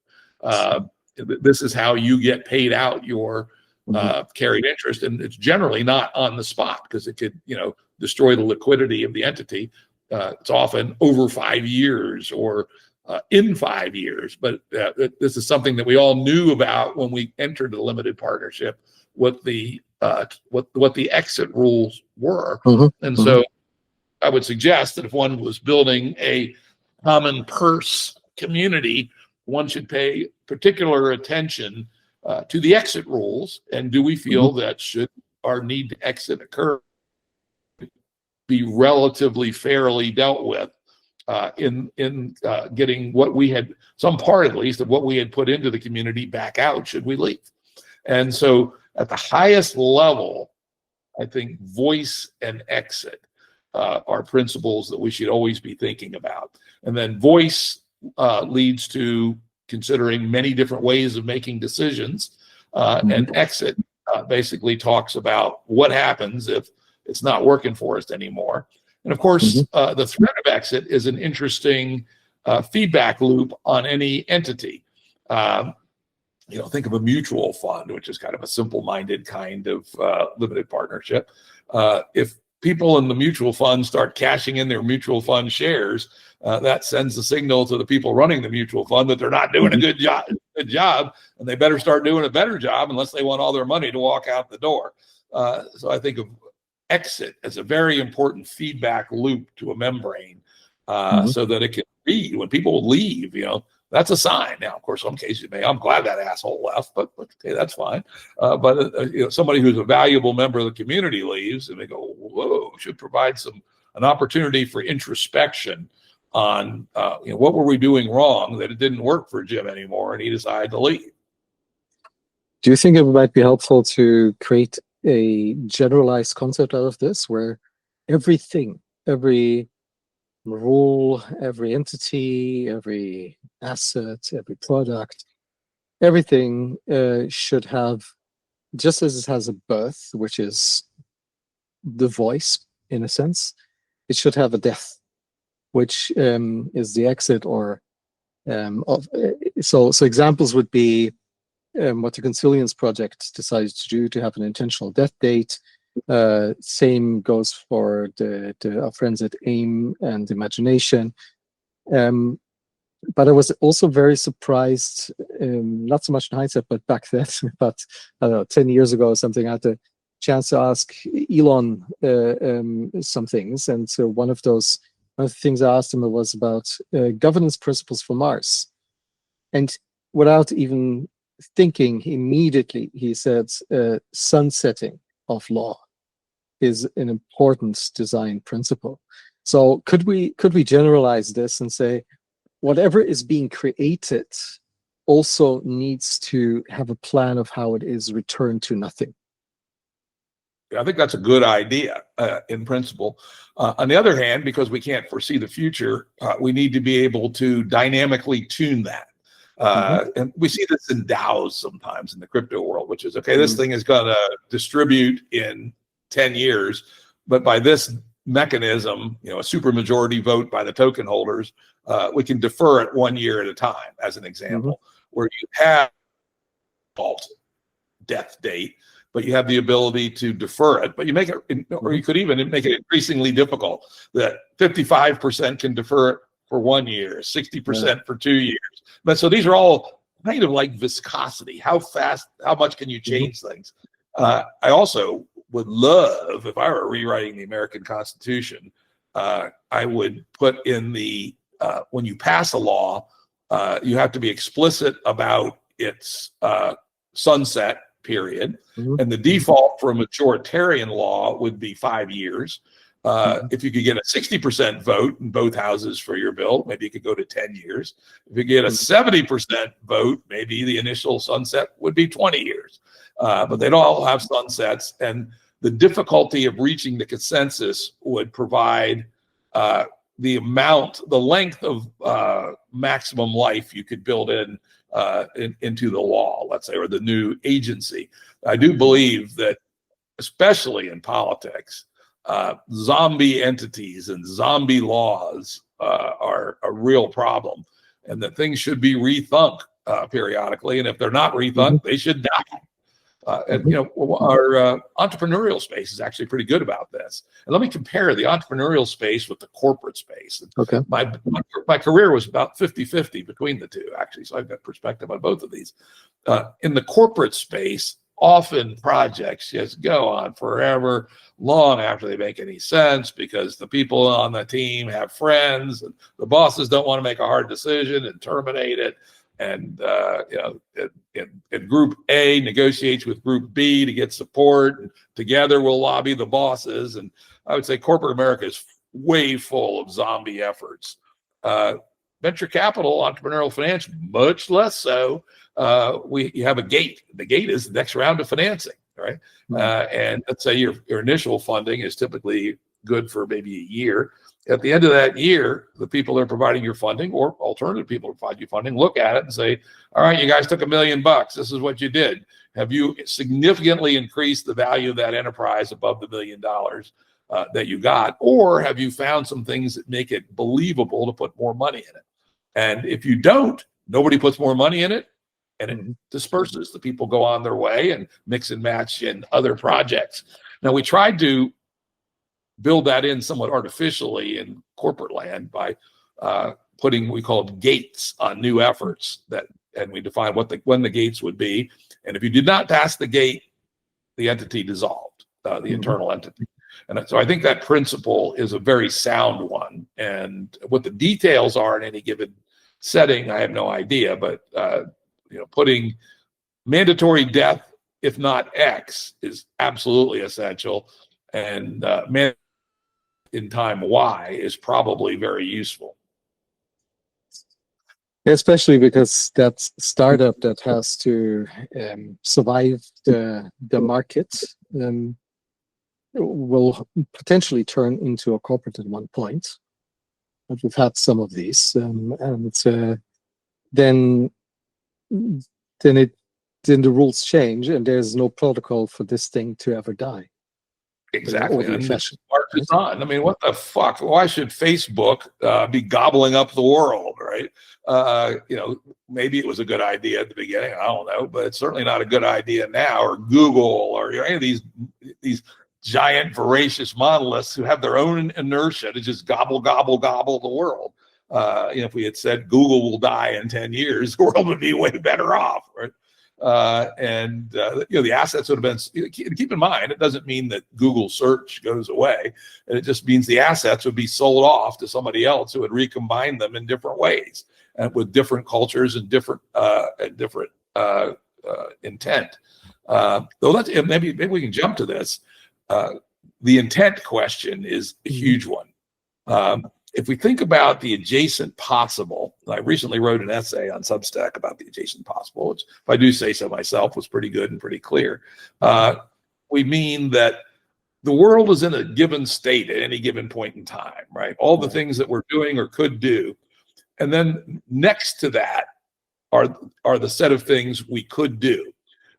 this is how you get paid out your carried interest. And it's generally not on the spot, because it could, destroy the liquidity of the entity. It's often over 5 years or in 5 years, but this is something that we all knew about when we entered the limited partnership, what the exit rules were. And so I would suggest that if one was building a common purse community, one should pay particular attention to the exit rules. And do we feel that should our need to exit occur, be relatively fairly dealt with in getting what we had, some part at least of what we had put into the community back out should we leave. And so at the highest level, I think voice and exit are principles that we should always be thinking about. And then voice leads to considering many different ways of making decisions, and exit basically talks about what happens if it's not working for us anymore. And of course, the threat of exit is an interesting feedback loop on any entity. Think of a mutual fund, which is kind of a simple-minded kind of limited partnership. If people in the mutual fund start cashing in their mutual fund shares, that sends a signal to the people running the mutual fund that they're not doing a good job, and they better start doing a better job unless they want all their money to walk out the door. So I think of exit as a very important feedback loop to a membrane, so that it can read when people leave. That's a sign. Now, of course, some cases you may, I'm glad that asshole left, but okay, that's fine. But somebody who's a valuable member of the community leaves, and they go, whoa, should provide an opportunity for introspection on, what were we doing wrong that it didn't work for Jim anymore, and he decided to leave. Do you think it might be helpful to create a generalized concept out of this, where everything, every rule, every entity, every asset, every product, everything should have, just as it has a birth, which is the voice in a sense, it should have a death, which is the exit, or so examples would be what the Consilience Project decided to do, to have an intentional death date. Same goes for our friends at AIM and Imagination. But I was also very surprised, not so much in hindsight, but back then, about I don't know, 10 years ago or something, I had the chance to ask Elon some things. And so one of the things I asked him was about governance principles for Mars. And without even thinking, immediately he said sunsetting of law is an important design principle. So could we generalize this and say, whatever is being created also needs to have a plan of how it is returned to nothing? I think that's a good idea in principle. On the other hand, because we can't foresee the future, we need to be able to dynamically tune that. And we see this in DAOs sometimes in the crypto world, which is, okay, this thing is going to distribute in 10 years, but by this mechanism, a supermajority vote by the token holders, we can defer it 1 year at a time, as an example, where you have default death date, but you have the ability to defer it. But you make it, or you could even make it increasingly difficult that 55% can defer it for 1 year, 60% for 2 years. But so these are all kind of like viscosity. How much can you change things? I also would love, if I were rewriting the American Constitution, I would put in when you pass a law, you have to be explicit about its sunset period. And the default for a majoritarian law would be 5 years. If you could get a 60% vote in both houses for your bill, maybe you could go to 10 years. If you get a 70% vote, maybe the initial sunset would be 20 years. But they'd all have sunsets, and the difficulty of reaching the consensus would provide the length of maximum life you could build into the law, let's say, or the new agency. I do believe that, especially in politics, zombie entities and zombie laws are a real problem, and that things should be rethunk periodically. And if they're not rethunk, they should die. And our entrepreneurial space is actually pretty good about this. And let me compare the entrepreneurial space with the corporate space. Okay. My career was about 50-50 between the two, actually, so I've got perspective on both of these. In the corporate space, often projects just go on forever, long after they make any sense, because the people on the team have friends, and the bosses don't want to make a hard decision and terminate it. And Group A negotiates with Group B to get support, and together we'll lobby the bosses. And I would say corporate America is way full of zombie efforts. Venture capital, entrepreneurial finance, much less so. You have a gate. The gate is the next round of financing, right? And let's say your initial funding is typically good for maybe a year. At the end of that year, the people that are providing your funding, or alternative people who provide you funding, look at it and say, all right, you guys took $1 million. This is what you did. Have you significantly increased the value of that enterprise above the $1 million that you got? Or have you found some things that make it believable to put more money in it? And if you don't, nobody puts more money in it, and it disperses. The people go on their way and mix and match in other projects. Now, we tried to build that in somewhat artificially in corporate land by putting, we call them gates on new efforts, and we define when the gates would be. And if you did not pass the gate, the entity dissolved, the internal entity. And so I think that principle is a very sound one. And what the details are in any given setting, I have no idea. But putting mandatory death, if not X, is absolutely essential. And in time Y is probably very useful. Especially because that startup that has to survive the market will potentially turn into a corporate at one point. But we've had some of these, and then the rules change, and there's no protocol for this thing to ever die. Exactly. Smart design. I mean, what the fuck? Why should Facebook be gobbling up the world, right? Maybe it was a good idea at the beginning. I don't know, but it's certainly not a good idea now. Or Google, or any of these giant voracious monoliths who have their own inertia to just gobble the world. If we had said Google will die in 10 years, the world would be way better off, right? The assets would have been, keep in mind, it doesn't mean that Google search goes away. And it just means the assets would be sold off to somebody else who would recombine them in different ways and with different cultures and different intent. Though maybe we can jump to this. The intent question is a huge one. If we think about the adjacent possible, I recently wrote an essay on Substack about the adjacent possible, which, if I do say so myself, was pretty good and pretty clear. We mean that the world is in a given state at any given point in time, right? All the things that we're doing or could do. And then next to that are the set of things we could do.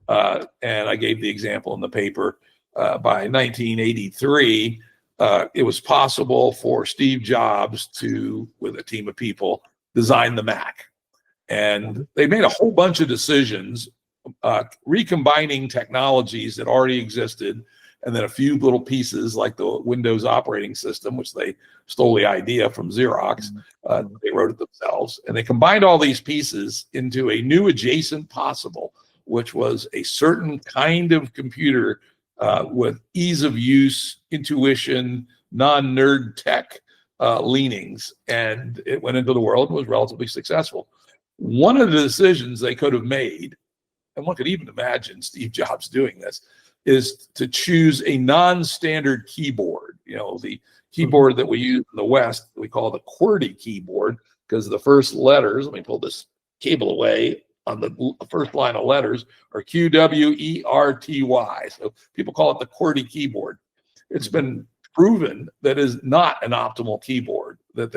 And I gave the example in the paper, by 1983, it was possible for Steve Jobs to, with a team of people, design the Mac. And they made a whole bunch of decisions, recombining technologies that already existed, and then a few little pieces like the Windows operating system, which they stole the idea from Xerox. They wrote it themselves. And they combined all these pieces into a new adjacent possible, which was a certain kind of computer with ease of use, intuition, non-nerd tech leanings. And it went into the world and was relatively successful. One of the decisions they could have made, and one could even imagine Steve Jobs doing this, is to choose a non-standard keyboard. The keyboard that we use in the West, we call the QWERTY keyboard, because the first letters, let me pull this cable away, on the first line of letters are QWERTY. So people call it the QWERTY keyboard. It's been proven that is not an optimal keyboard, that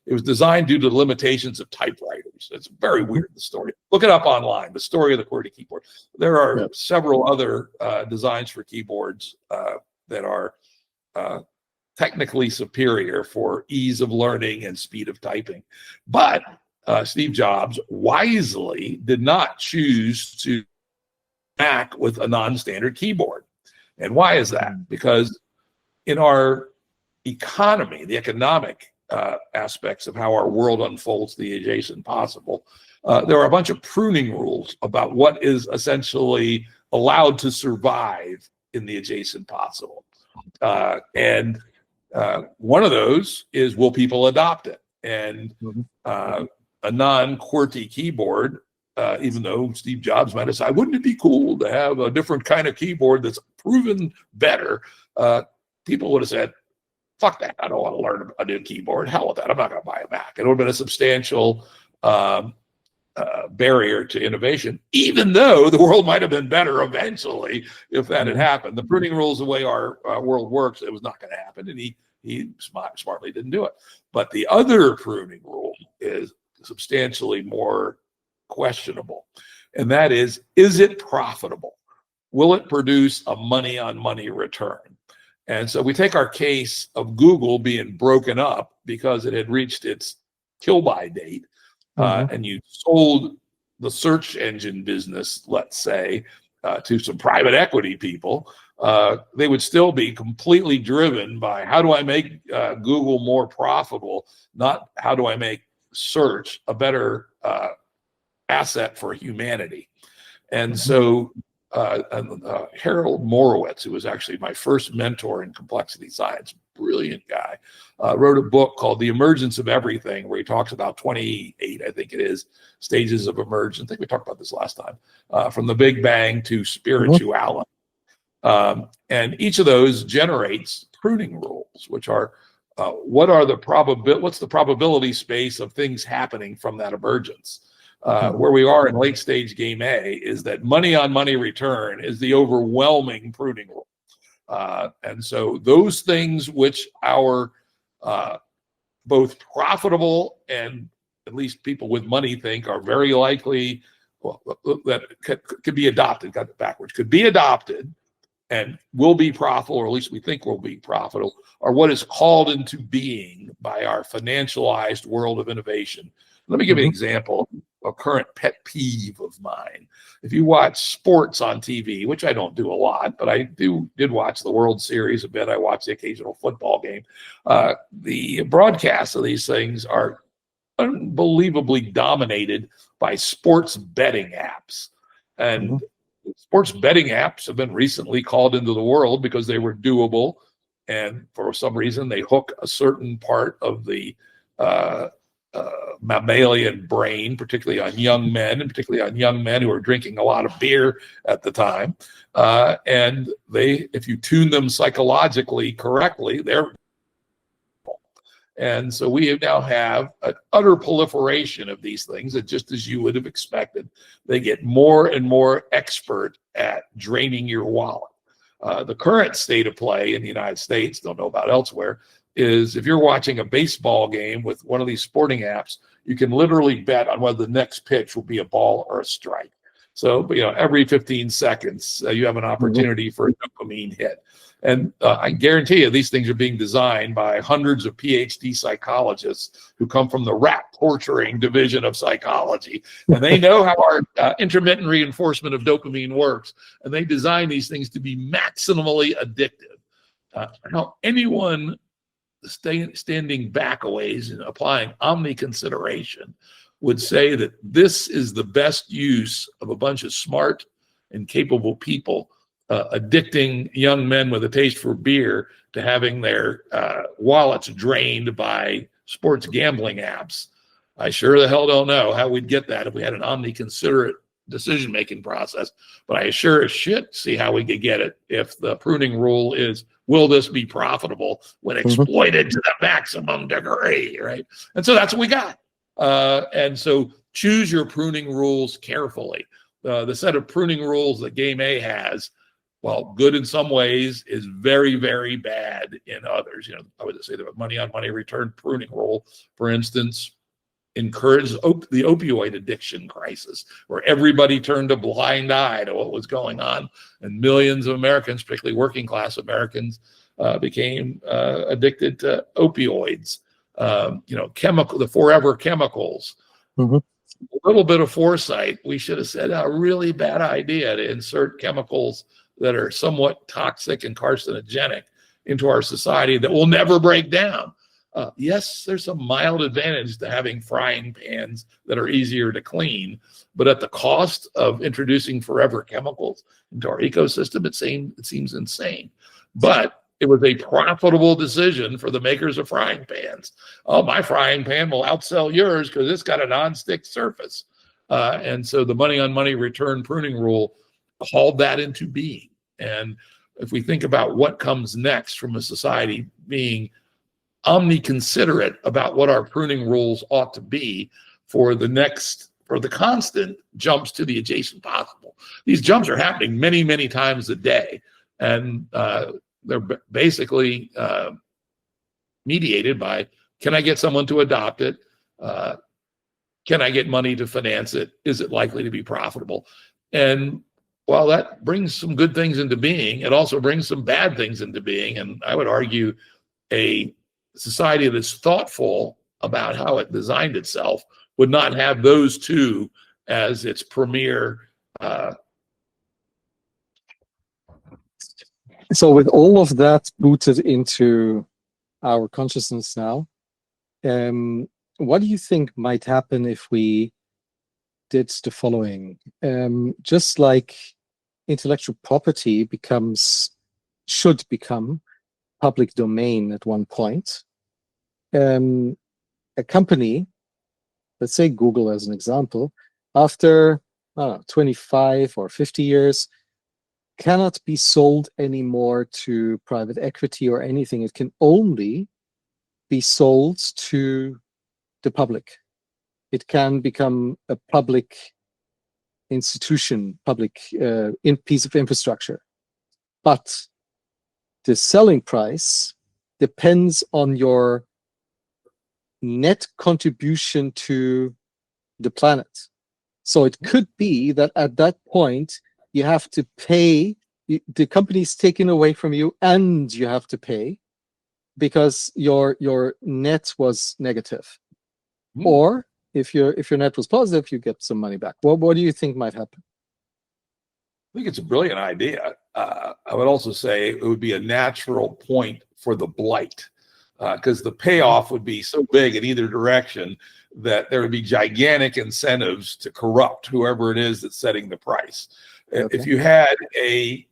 it was designed due to the limitations of typewriters. It's very weird, the story. Look it up online, the story of the QWERTY keyboard. There are several other designs for keyboards that are technically superior for ease of learning and speed of typing. But Steve Jobs wisely did not choose to Mac with a non-standard keyboard. And why is that? Because in our economy, the economic aspects of how our world unfolds, the adjacent possible, there are a bunch of pruning rules about what is essentially allowed to survive in the adjacent possible. And one of those is, will people adopt it? And a non-QWERTY keyboard, even though Steve Jobs might have said, wouldn't it be cool to have a different kind of keyboard that's proven better? People would have said, fuck that, I don't want to learn a new keyboard. Hell with that, I'm not going to buy a Mac. It would have been a substantial barrier to innovation, even though the world might have been better eventually if that had happened. The pruning rules, the way our world works, it was not going to happen, and he smartly didn't do it. But the other pruning rule is substantially more questionable, and that is it profitable? Will it produce a money-on-money return? And so we take our case of Google being broken up because it had reached its kill-by date, and you sold the search engine business, let's say, to some private equity people. They would still be completely driven by, how do I make Google more profitable, not how do I make search a better asset for humanity. And so Harold Morowitz, who was actually my first mentor in complexity science, brilliant guy, wrote a book called The Emergence of Everything, where he talks about 28, I think it is, stages of emergence. I think we talked about this last time, from the Big Bang to spirituality. And each of those generates pruning rules, which are what's the probability space of things happening from that emergence? Where we are in late stage game A is that money on money return is the overwhelming pruning rule. And so those things which are both profitable and at least people with money think are very likely, that could be adopted, got it backwards, could be adopted and will be profitable, or at least we think will be profitable, are what is called into being by our financialized world of innovation. Let me give you an example, a current pet peeve of mine. If you watch sports on TV, which I don't do a lot, but I did watch the World Series a bit. I watch the occasional football game. The broadcasts of these things are unbelievably dominated by sports betting apps. And sports betting apps have been recently called into the world because they were doable. And for some reason, they hook a certain part of the mammalian brain, particularly on young men, and particularly on young men who are drinking a lot of beer at the time. And they, if you tune them psychologically correctly, they're. And so we now have an utter proliferation of these things that, just as you would have expected, they get more and more expert at draining your wallet. The current state of play in the United States, don't know about elsewhere, is if you're watching a baseball game with one of these sporting apps, you can literally bet on whether the next pitch will be a ball or a strike. So, every 15 seconds, you have an opportunity for a dopamine hit. And I guarantee you, these things are being designed by hundreds of PhD psychologists who come from the rat torturing division of psychology. And they know how our intermittent reinforcement of dopamine works. And they design these things to be maximally addictive. Now, anyone standing back a ways and applying omni-consideration would say that this is the best use of a bunch of smart and capable people addicting young men with a taste for beer to having their wallets drained by sports gambling apps. I sure the hell don't know how we'd get that if we had an omni-considerate decision-making process, but I sure as shit see how we could get it if the pruning rule is, will this be profitable when exploited to the maximum degree, right? And so that's what we got. And so choose your pruning rules carefully. The set of pruning rules that Game A has, while good in some ways, is very, very bad in others. I would say the money on money return pruning rule, for instance, encouraged the opioid addiction crisis, where everybody turned a blind eye to what was going on, and millions of Americans, particularly working class Americans, became addicted to opioids. The forever chemicals. A little bit of foresight. We should have said a really bad idea to insert chemicals that are somewhat toxic and carcinogenic into our society that will never break down. Yes, there's some mild advantage to having frying pans that are easier to clean, but at the cost of introducing forever chemicals into our ecosystem, it seems insane. But it was a profitable decision for the makers of frying pans. Oh, my frying pan will outsell yours because it's got a non-stick surface. And so the money on money return pruning rule called that into being. And if we think about what comes next from a society being omni-considerate about what our pruning rules ought to be for the constant jumps to the adjacent possible. These jumps are happening many, many times a day. And they're basically mediated by, can I get someone to adopt it? Can I get money to finance it? Is it likely to be profitable? And while that brings some good things into being, it also brings some bad things into being. And I would argue a society that's thoughtful about how it designed itself would not have those two as its premier. So with all of that booted into our consciousness now, what do you think might happen if we did the following? Just like intellectual property should become public domain at one point, a company, let's say Google as an example, after 25 or 50 years, cannot be sold anymore to private equity or anything. It can only be sold to the public. It can become a public institution, public piece of infrastructure. But the selling price depends on your net contribution to the planet. So it could be that at that point, you have to pay, the company's taken away from you and you have to pay because your net was negative. Or if your net was positive, you get some money back. What do you think might happen? I think it's a brilliant idea. I would also say it would be a natural point for the blight. because the payoff would be so big in either direction that there would be gigantic incentives to corrupt whoever it is that's setting the price. Okay. If you had a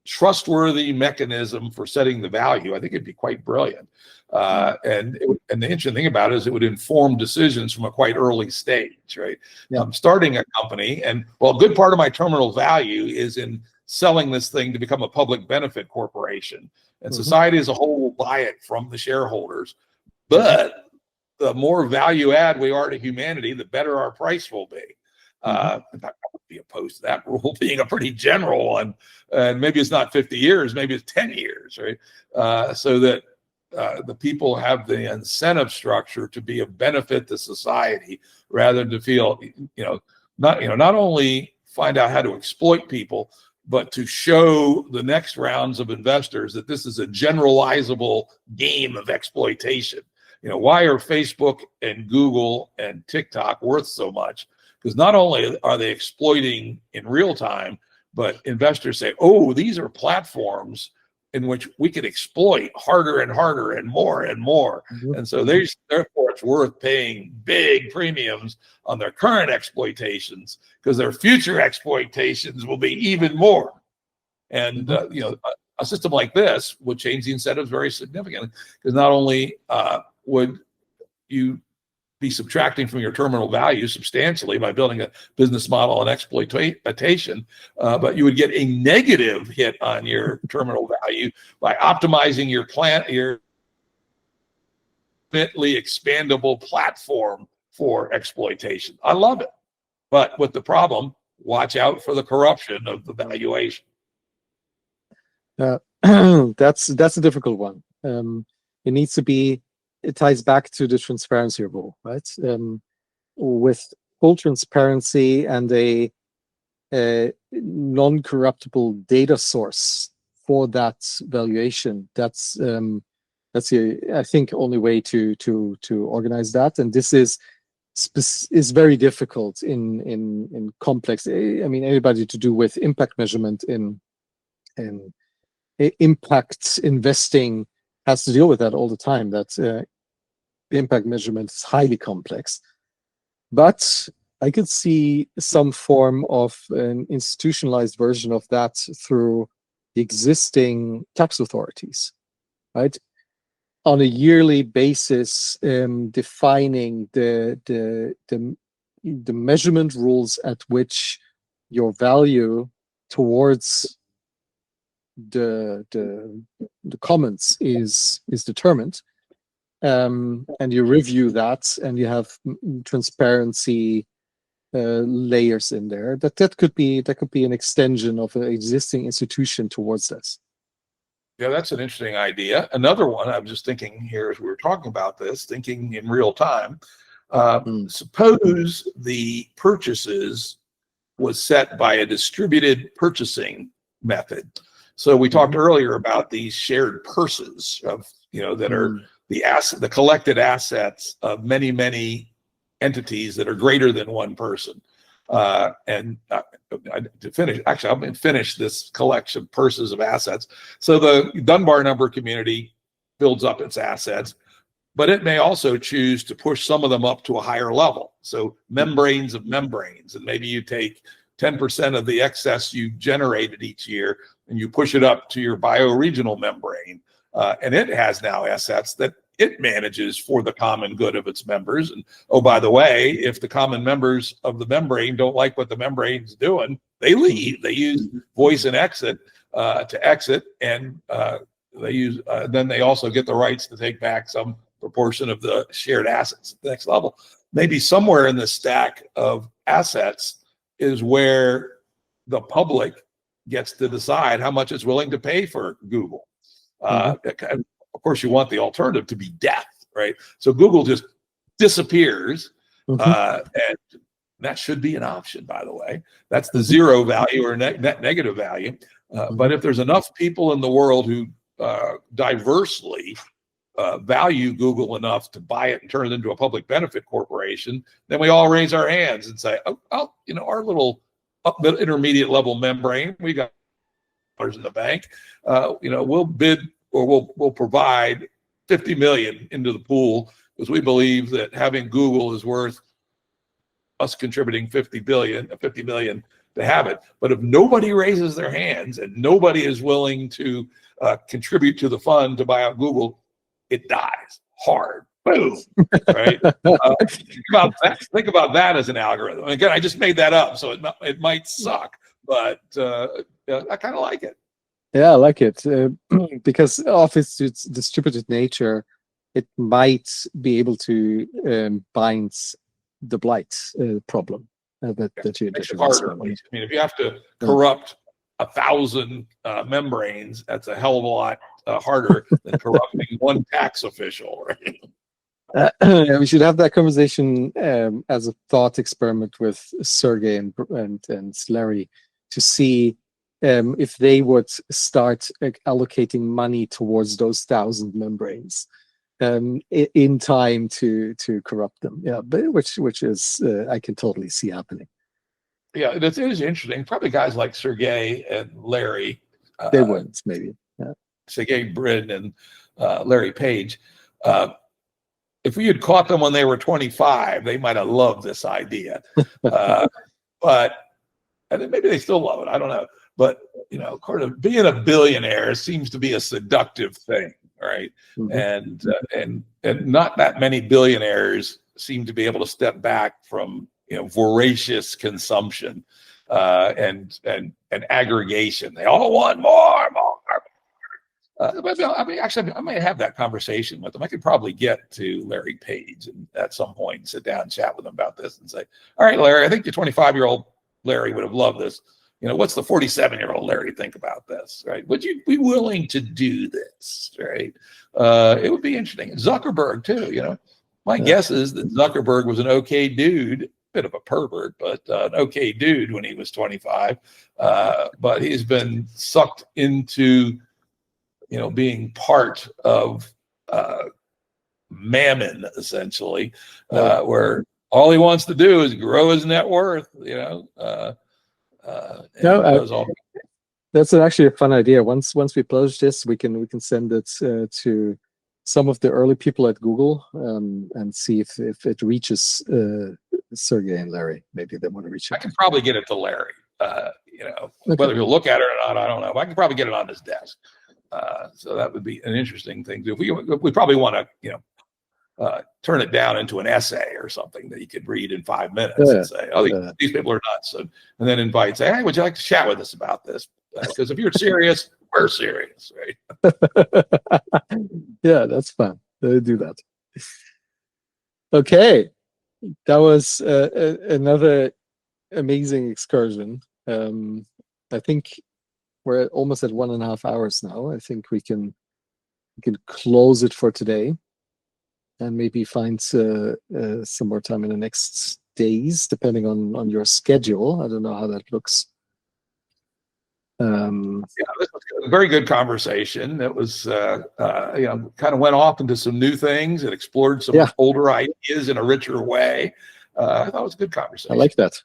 trustworthy mechanism for setting the value, I think it'd be quite brilliant. And the interesting thing about it is it would inform decisions from a quite early stage, right? Yeah. I'm starting a company, and well, a good part of my terminal value is in selling this thing to become a public benefit corporation. And society as a whole will buy it from the shareholders. But the more value add we are to humanity, the better our price will be. I would be opposed to that rule being a pretty general one. And maybe it's not 50 years, maybe it's 10 years, right? So that the people have the incentive structure to be of benefit to society rather than to feel, not only find out how to exploit people, but to show the next rounds of investors that this is a generalizable game of exploitation. Why are Facebook and Google and TikTok worth so much? Because not only are they exploiting in real time, but investors say, oh, these are platforms in which we could exploit harder and harder and more and more. And so therefore it's worth paying big premiums on their current exploitations because their future exploitations will be even more. And a system like this would change the incentives very significantly, because not only would you be subtracting from your terminal value substantially by building a business model on exploitation, but you would get a negative hit on your terminal value by optimizing your infinitely expandable platform for exploitation. I love it. But with the problem, watch out for the corruption of the valuation. That's a difficult one. It needs to be. It ties back to the transparency rule, right? With full transparency and a non-corruptible data source for that valuation, that's the, I think, only way to organize that. And this is very difficult in complex. I mean, anybody to do with impact measurement in impact investing has to deal with that all the time. That impact measurement is highly complex, but I could see some form of an institutionalized version of that through the existing tax authorities, right? On a yearly basis, defining the measurement rules at which your value towards the commons is determined, and you review that, and you have transparency layers in there. That could be an extension of an existing institution towards this. Yeah, that's an interesting idea. Another one I'm just thinking here as we were talking about this, thinking in real time. Suppose the purchases was set by a distributed purchasing method. So we talked earlier about these shared purses of, that are the collected assets of many, many entities that are greater than one person. To finish, actually, I'm going to finish this collection of purses of assets. So the Dunbar number community builds up its assets, but it may also choose to push some of them up to a higher level. So membranes of membranes, and maybe you take 10% of the excess you generated each year and you push it up to your bioregional membrane. And it has now assets that it manages for the common good of its members. And oh, by the way, if the common members of the membrane don't like what the membrane's doing, they leave. They use voice and exit to exit, and then they also get the rights to take back some proportion of the shared assets at the next level. Maybe somewhere in the stack of assets is where the public gets to decide how much it's willing to pay for Google. Of course, you want the alternative to be death, right? So Google just disappears, and that should be an option, by the way. That's the zero value or net negative value. But if there's enough people in the world who diversely value Google enough to buy it and turn it into a public benefit corporation, then we all raise our hands and say, oh, our little intermediate level membrane, we got dollars in the bank, we'll bid, or we'll provide 50 million into the pool because we believe that having Google is worth us contributing 50 million to have it. But if nobody raises their hands and nobody is willing to contribute to the fund to buy out Google, it dies hard. Boom. Right. Think about that as an algorithm. And again, I just made that up, so it might suck, but I kind of like it. Yeah, I like it because of its distributed nature, it might be able to bind the blight problem that you makes it harder. I mean, if you have to corrupt 1,000 membranes, that's a hell of a lot harder than corrupting one tax official. Right? We should have that conversation as a thought experiment with Sergey and Larry to see if they would start allocating money towards those 1,000 membranes in time to corrupt them. Yeah, but which is I can totally see happening. Yeah, it is interesting. Probably guys like Sergey and Larry. They wouldn't, maybe. Yeah. Sergey Brin and Larry Page. If we had caught them when they were 25, they might have loved this idea. But and maybe they still love it. I don't know. But being a billionaire seems to be a seductive thing, right? Mm-hmm. And not that many billionaires seem to be able to step back from voracious consumption and aggregation. They all want more. Actually, I might have that conversation with them. I could probably get to Larry Page and at some point and sit down and chat with him about this and say, all right, Larry, I think the 25-year-old Larry would have loved this. What's the 47-year-old Larry think about this, right? Would you be willing to do this, right? It would be interesting. Zuckerberg, too, My guess is that Zuckerberg was an okay dude, bit of a pervert, but an okay dude when he was 25. But he's been sucked into being part of mammon, essentially, where all he wants to do is grow his net worth, that's actually a fun idea. Once we publish this, we can send it to some of the early people at Google and see if it reaches Sergey and Larry. Maybe they want to reach it. I can probably get it to Larry. Whether he'll look at it or not, I don't know. But I can probably get it on his desk. So that would be an interesting thing. We probably want to turn it down into an essay or something that you could read in 5 minutes and say, "Oh, these people are nuts," and then invite, say, "Hey, would you like to chat with us about this?" Because if you're serious, we're serious, right? Yeah, that's fun. Do that. Okay, that was another amazing excursion. I think we're almost at 1.5 hours now. I think we can close it for today, and maybe find some more time in the next days, depending on your schedule. I don't know how that looks. This was a very good conversation. It was, kind of went off into some new things and explored some older ideas in a richer way. I thought it was a good conversation. I like that.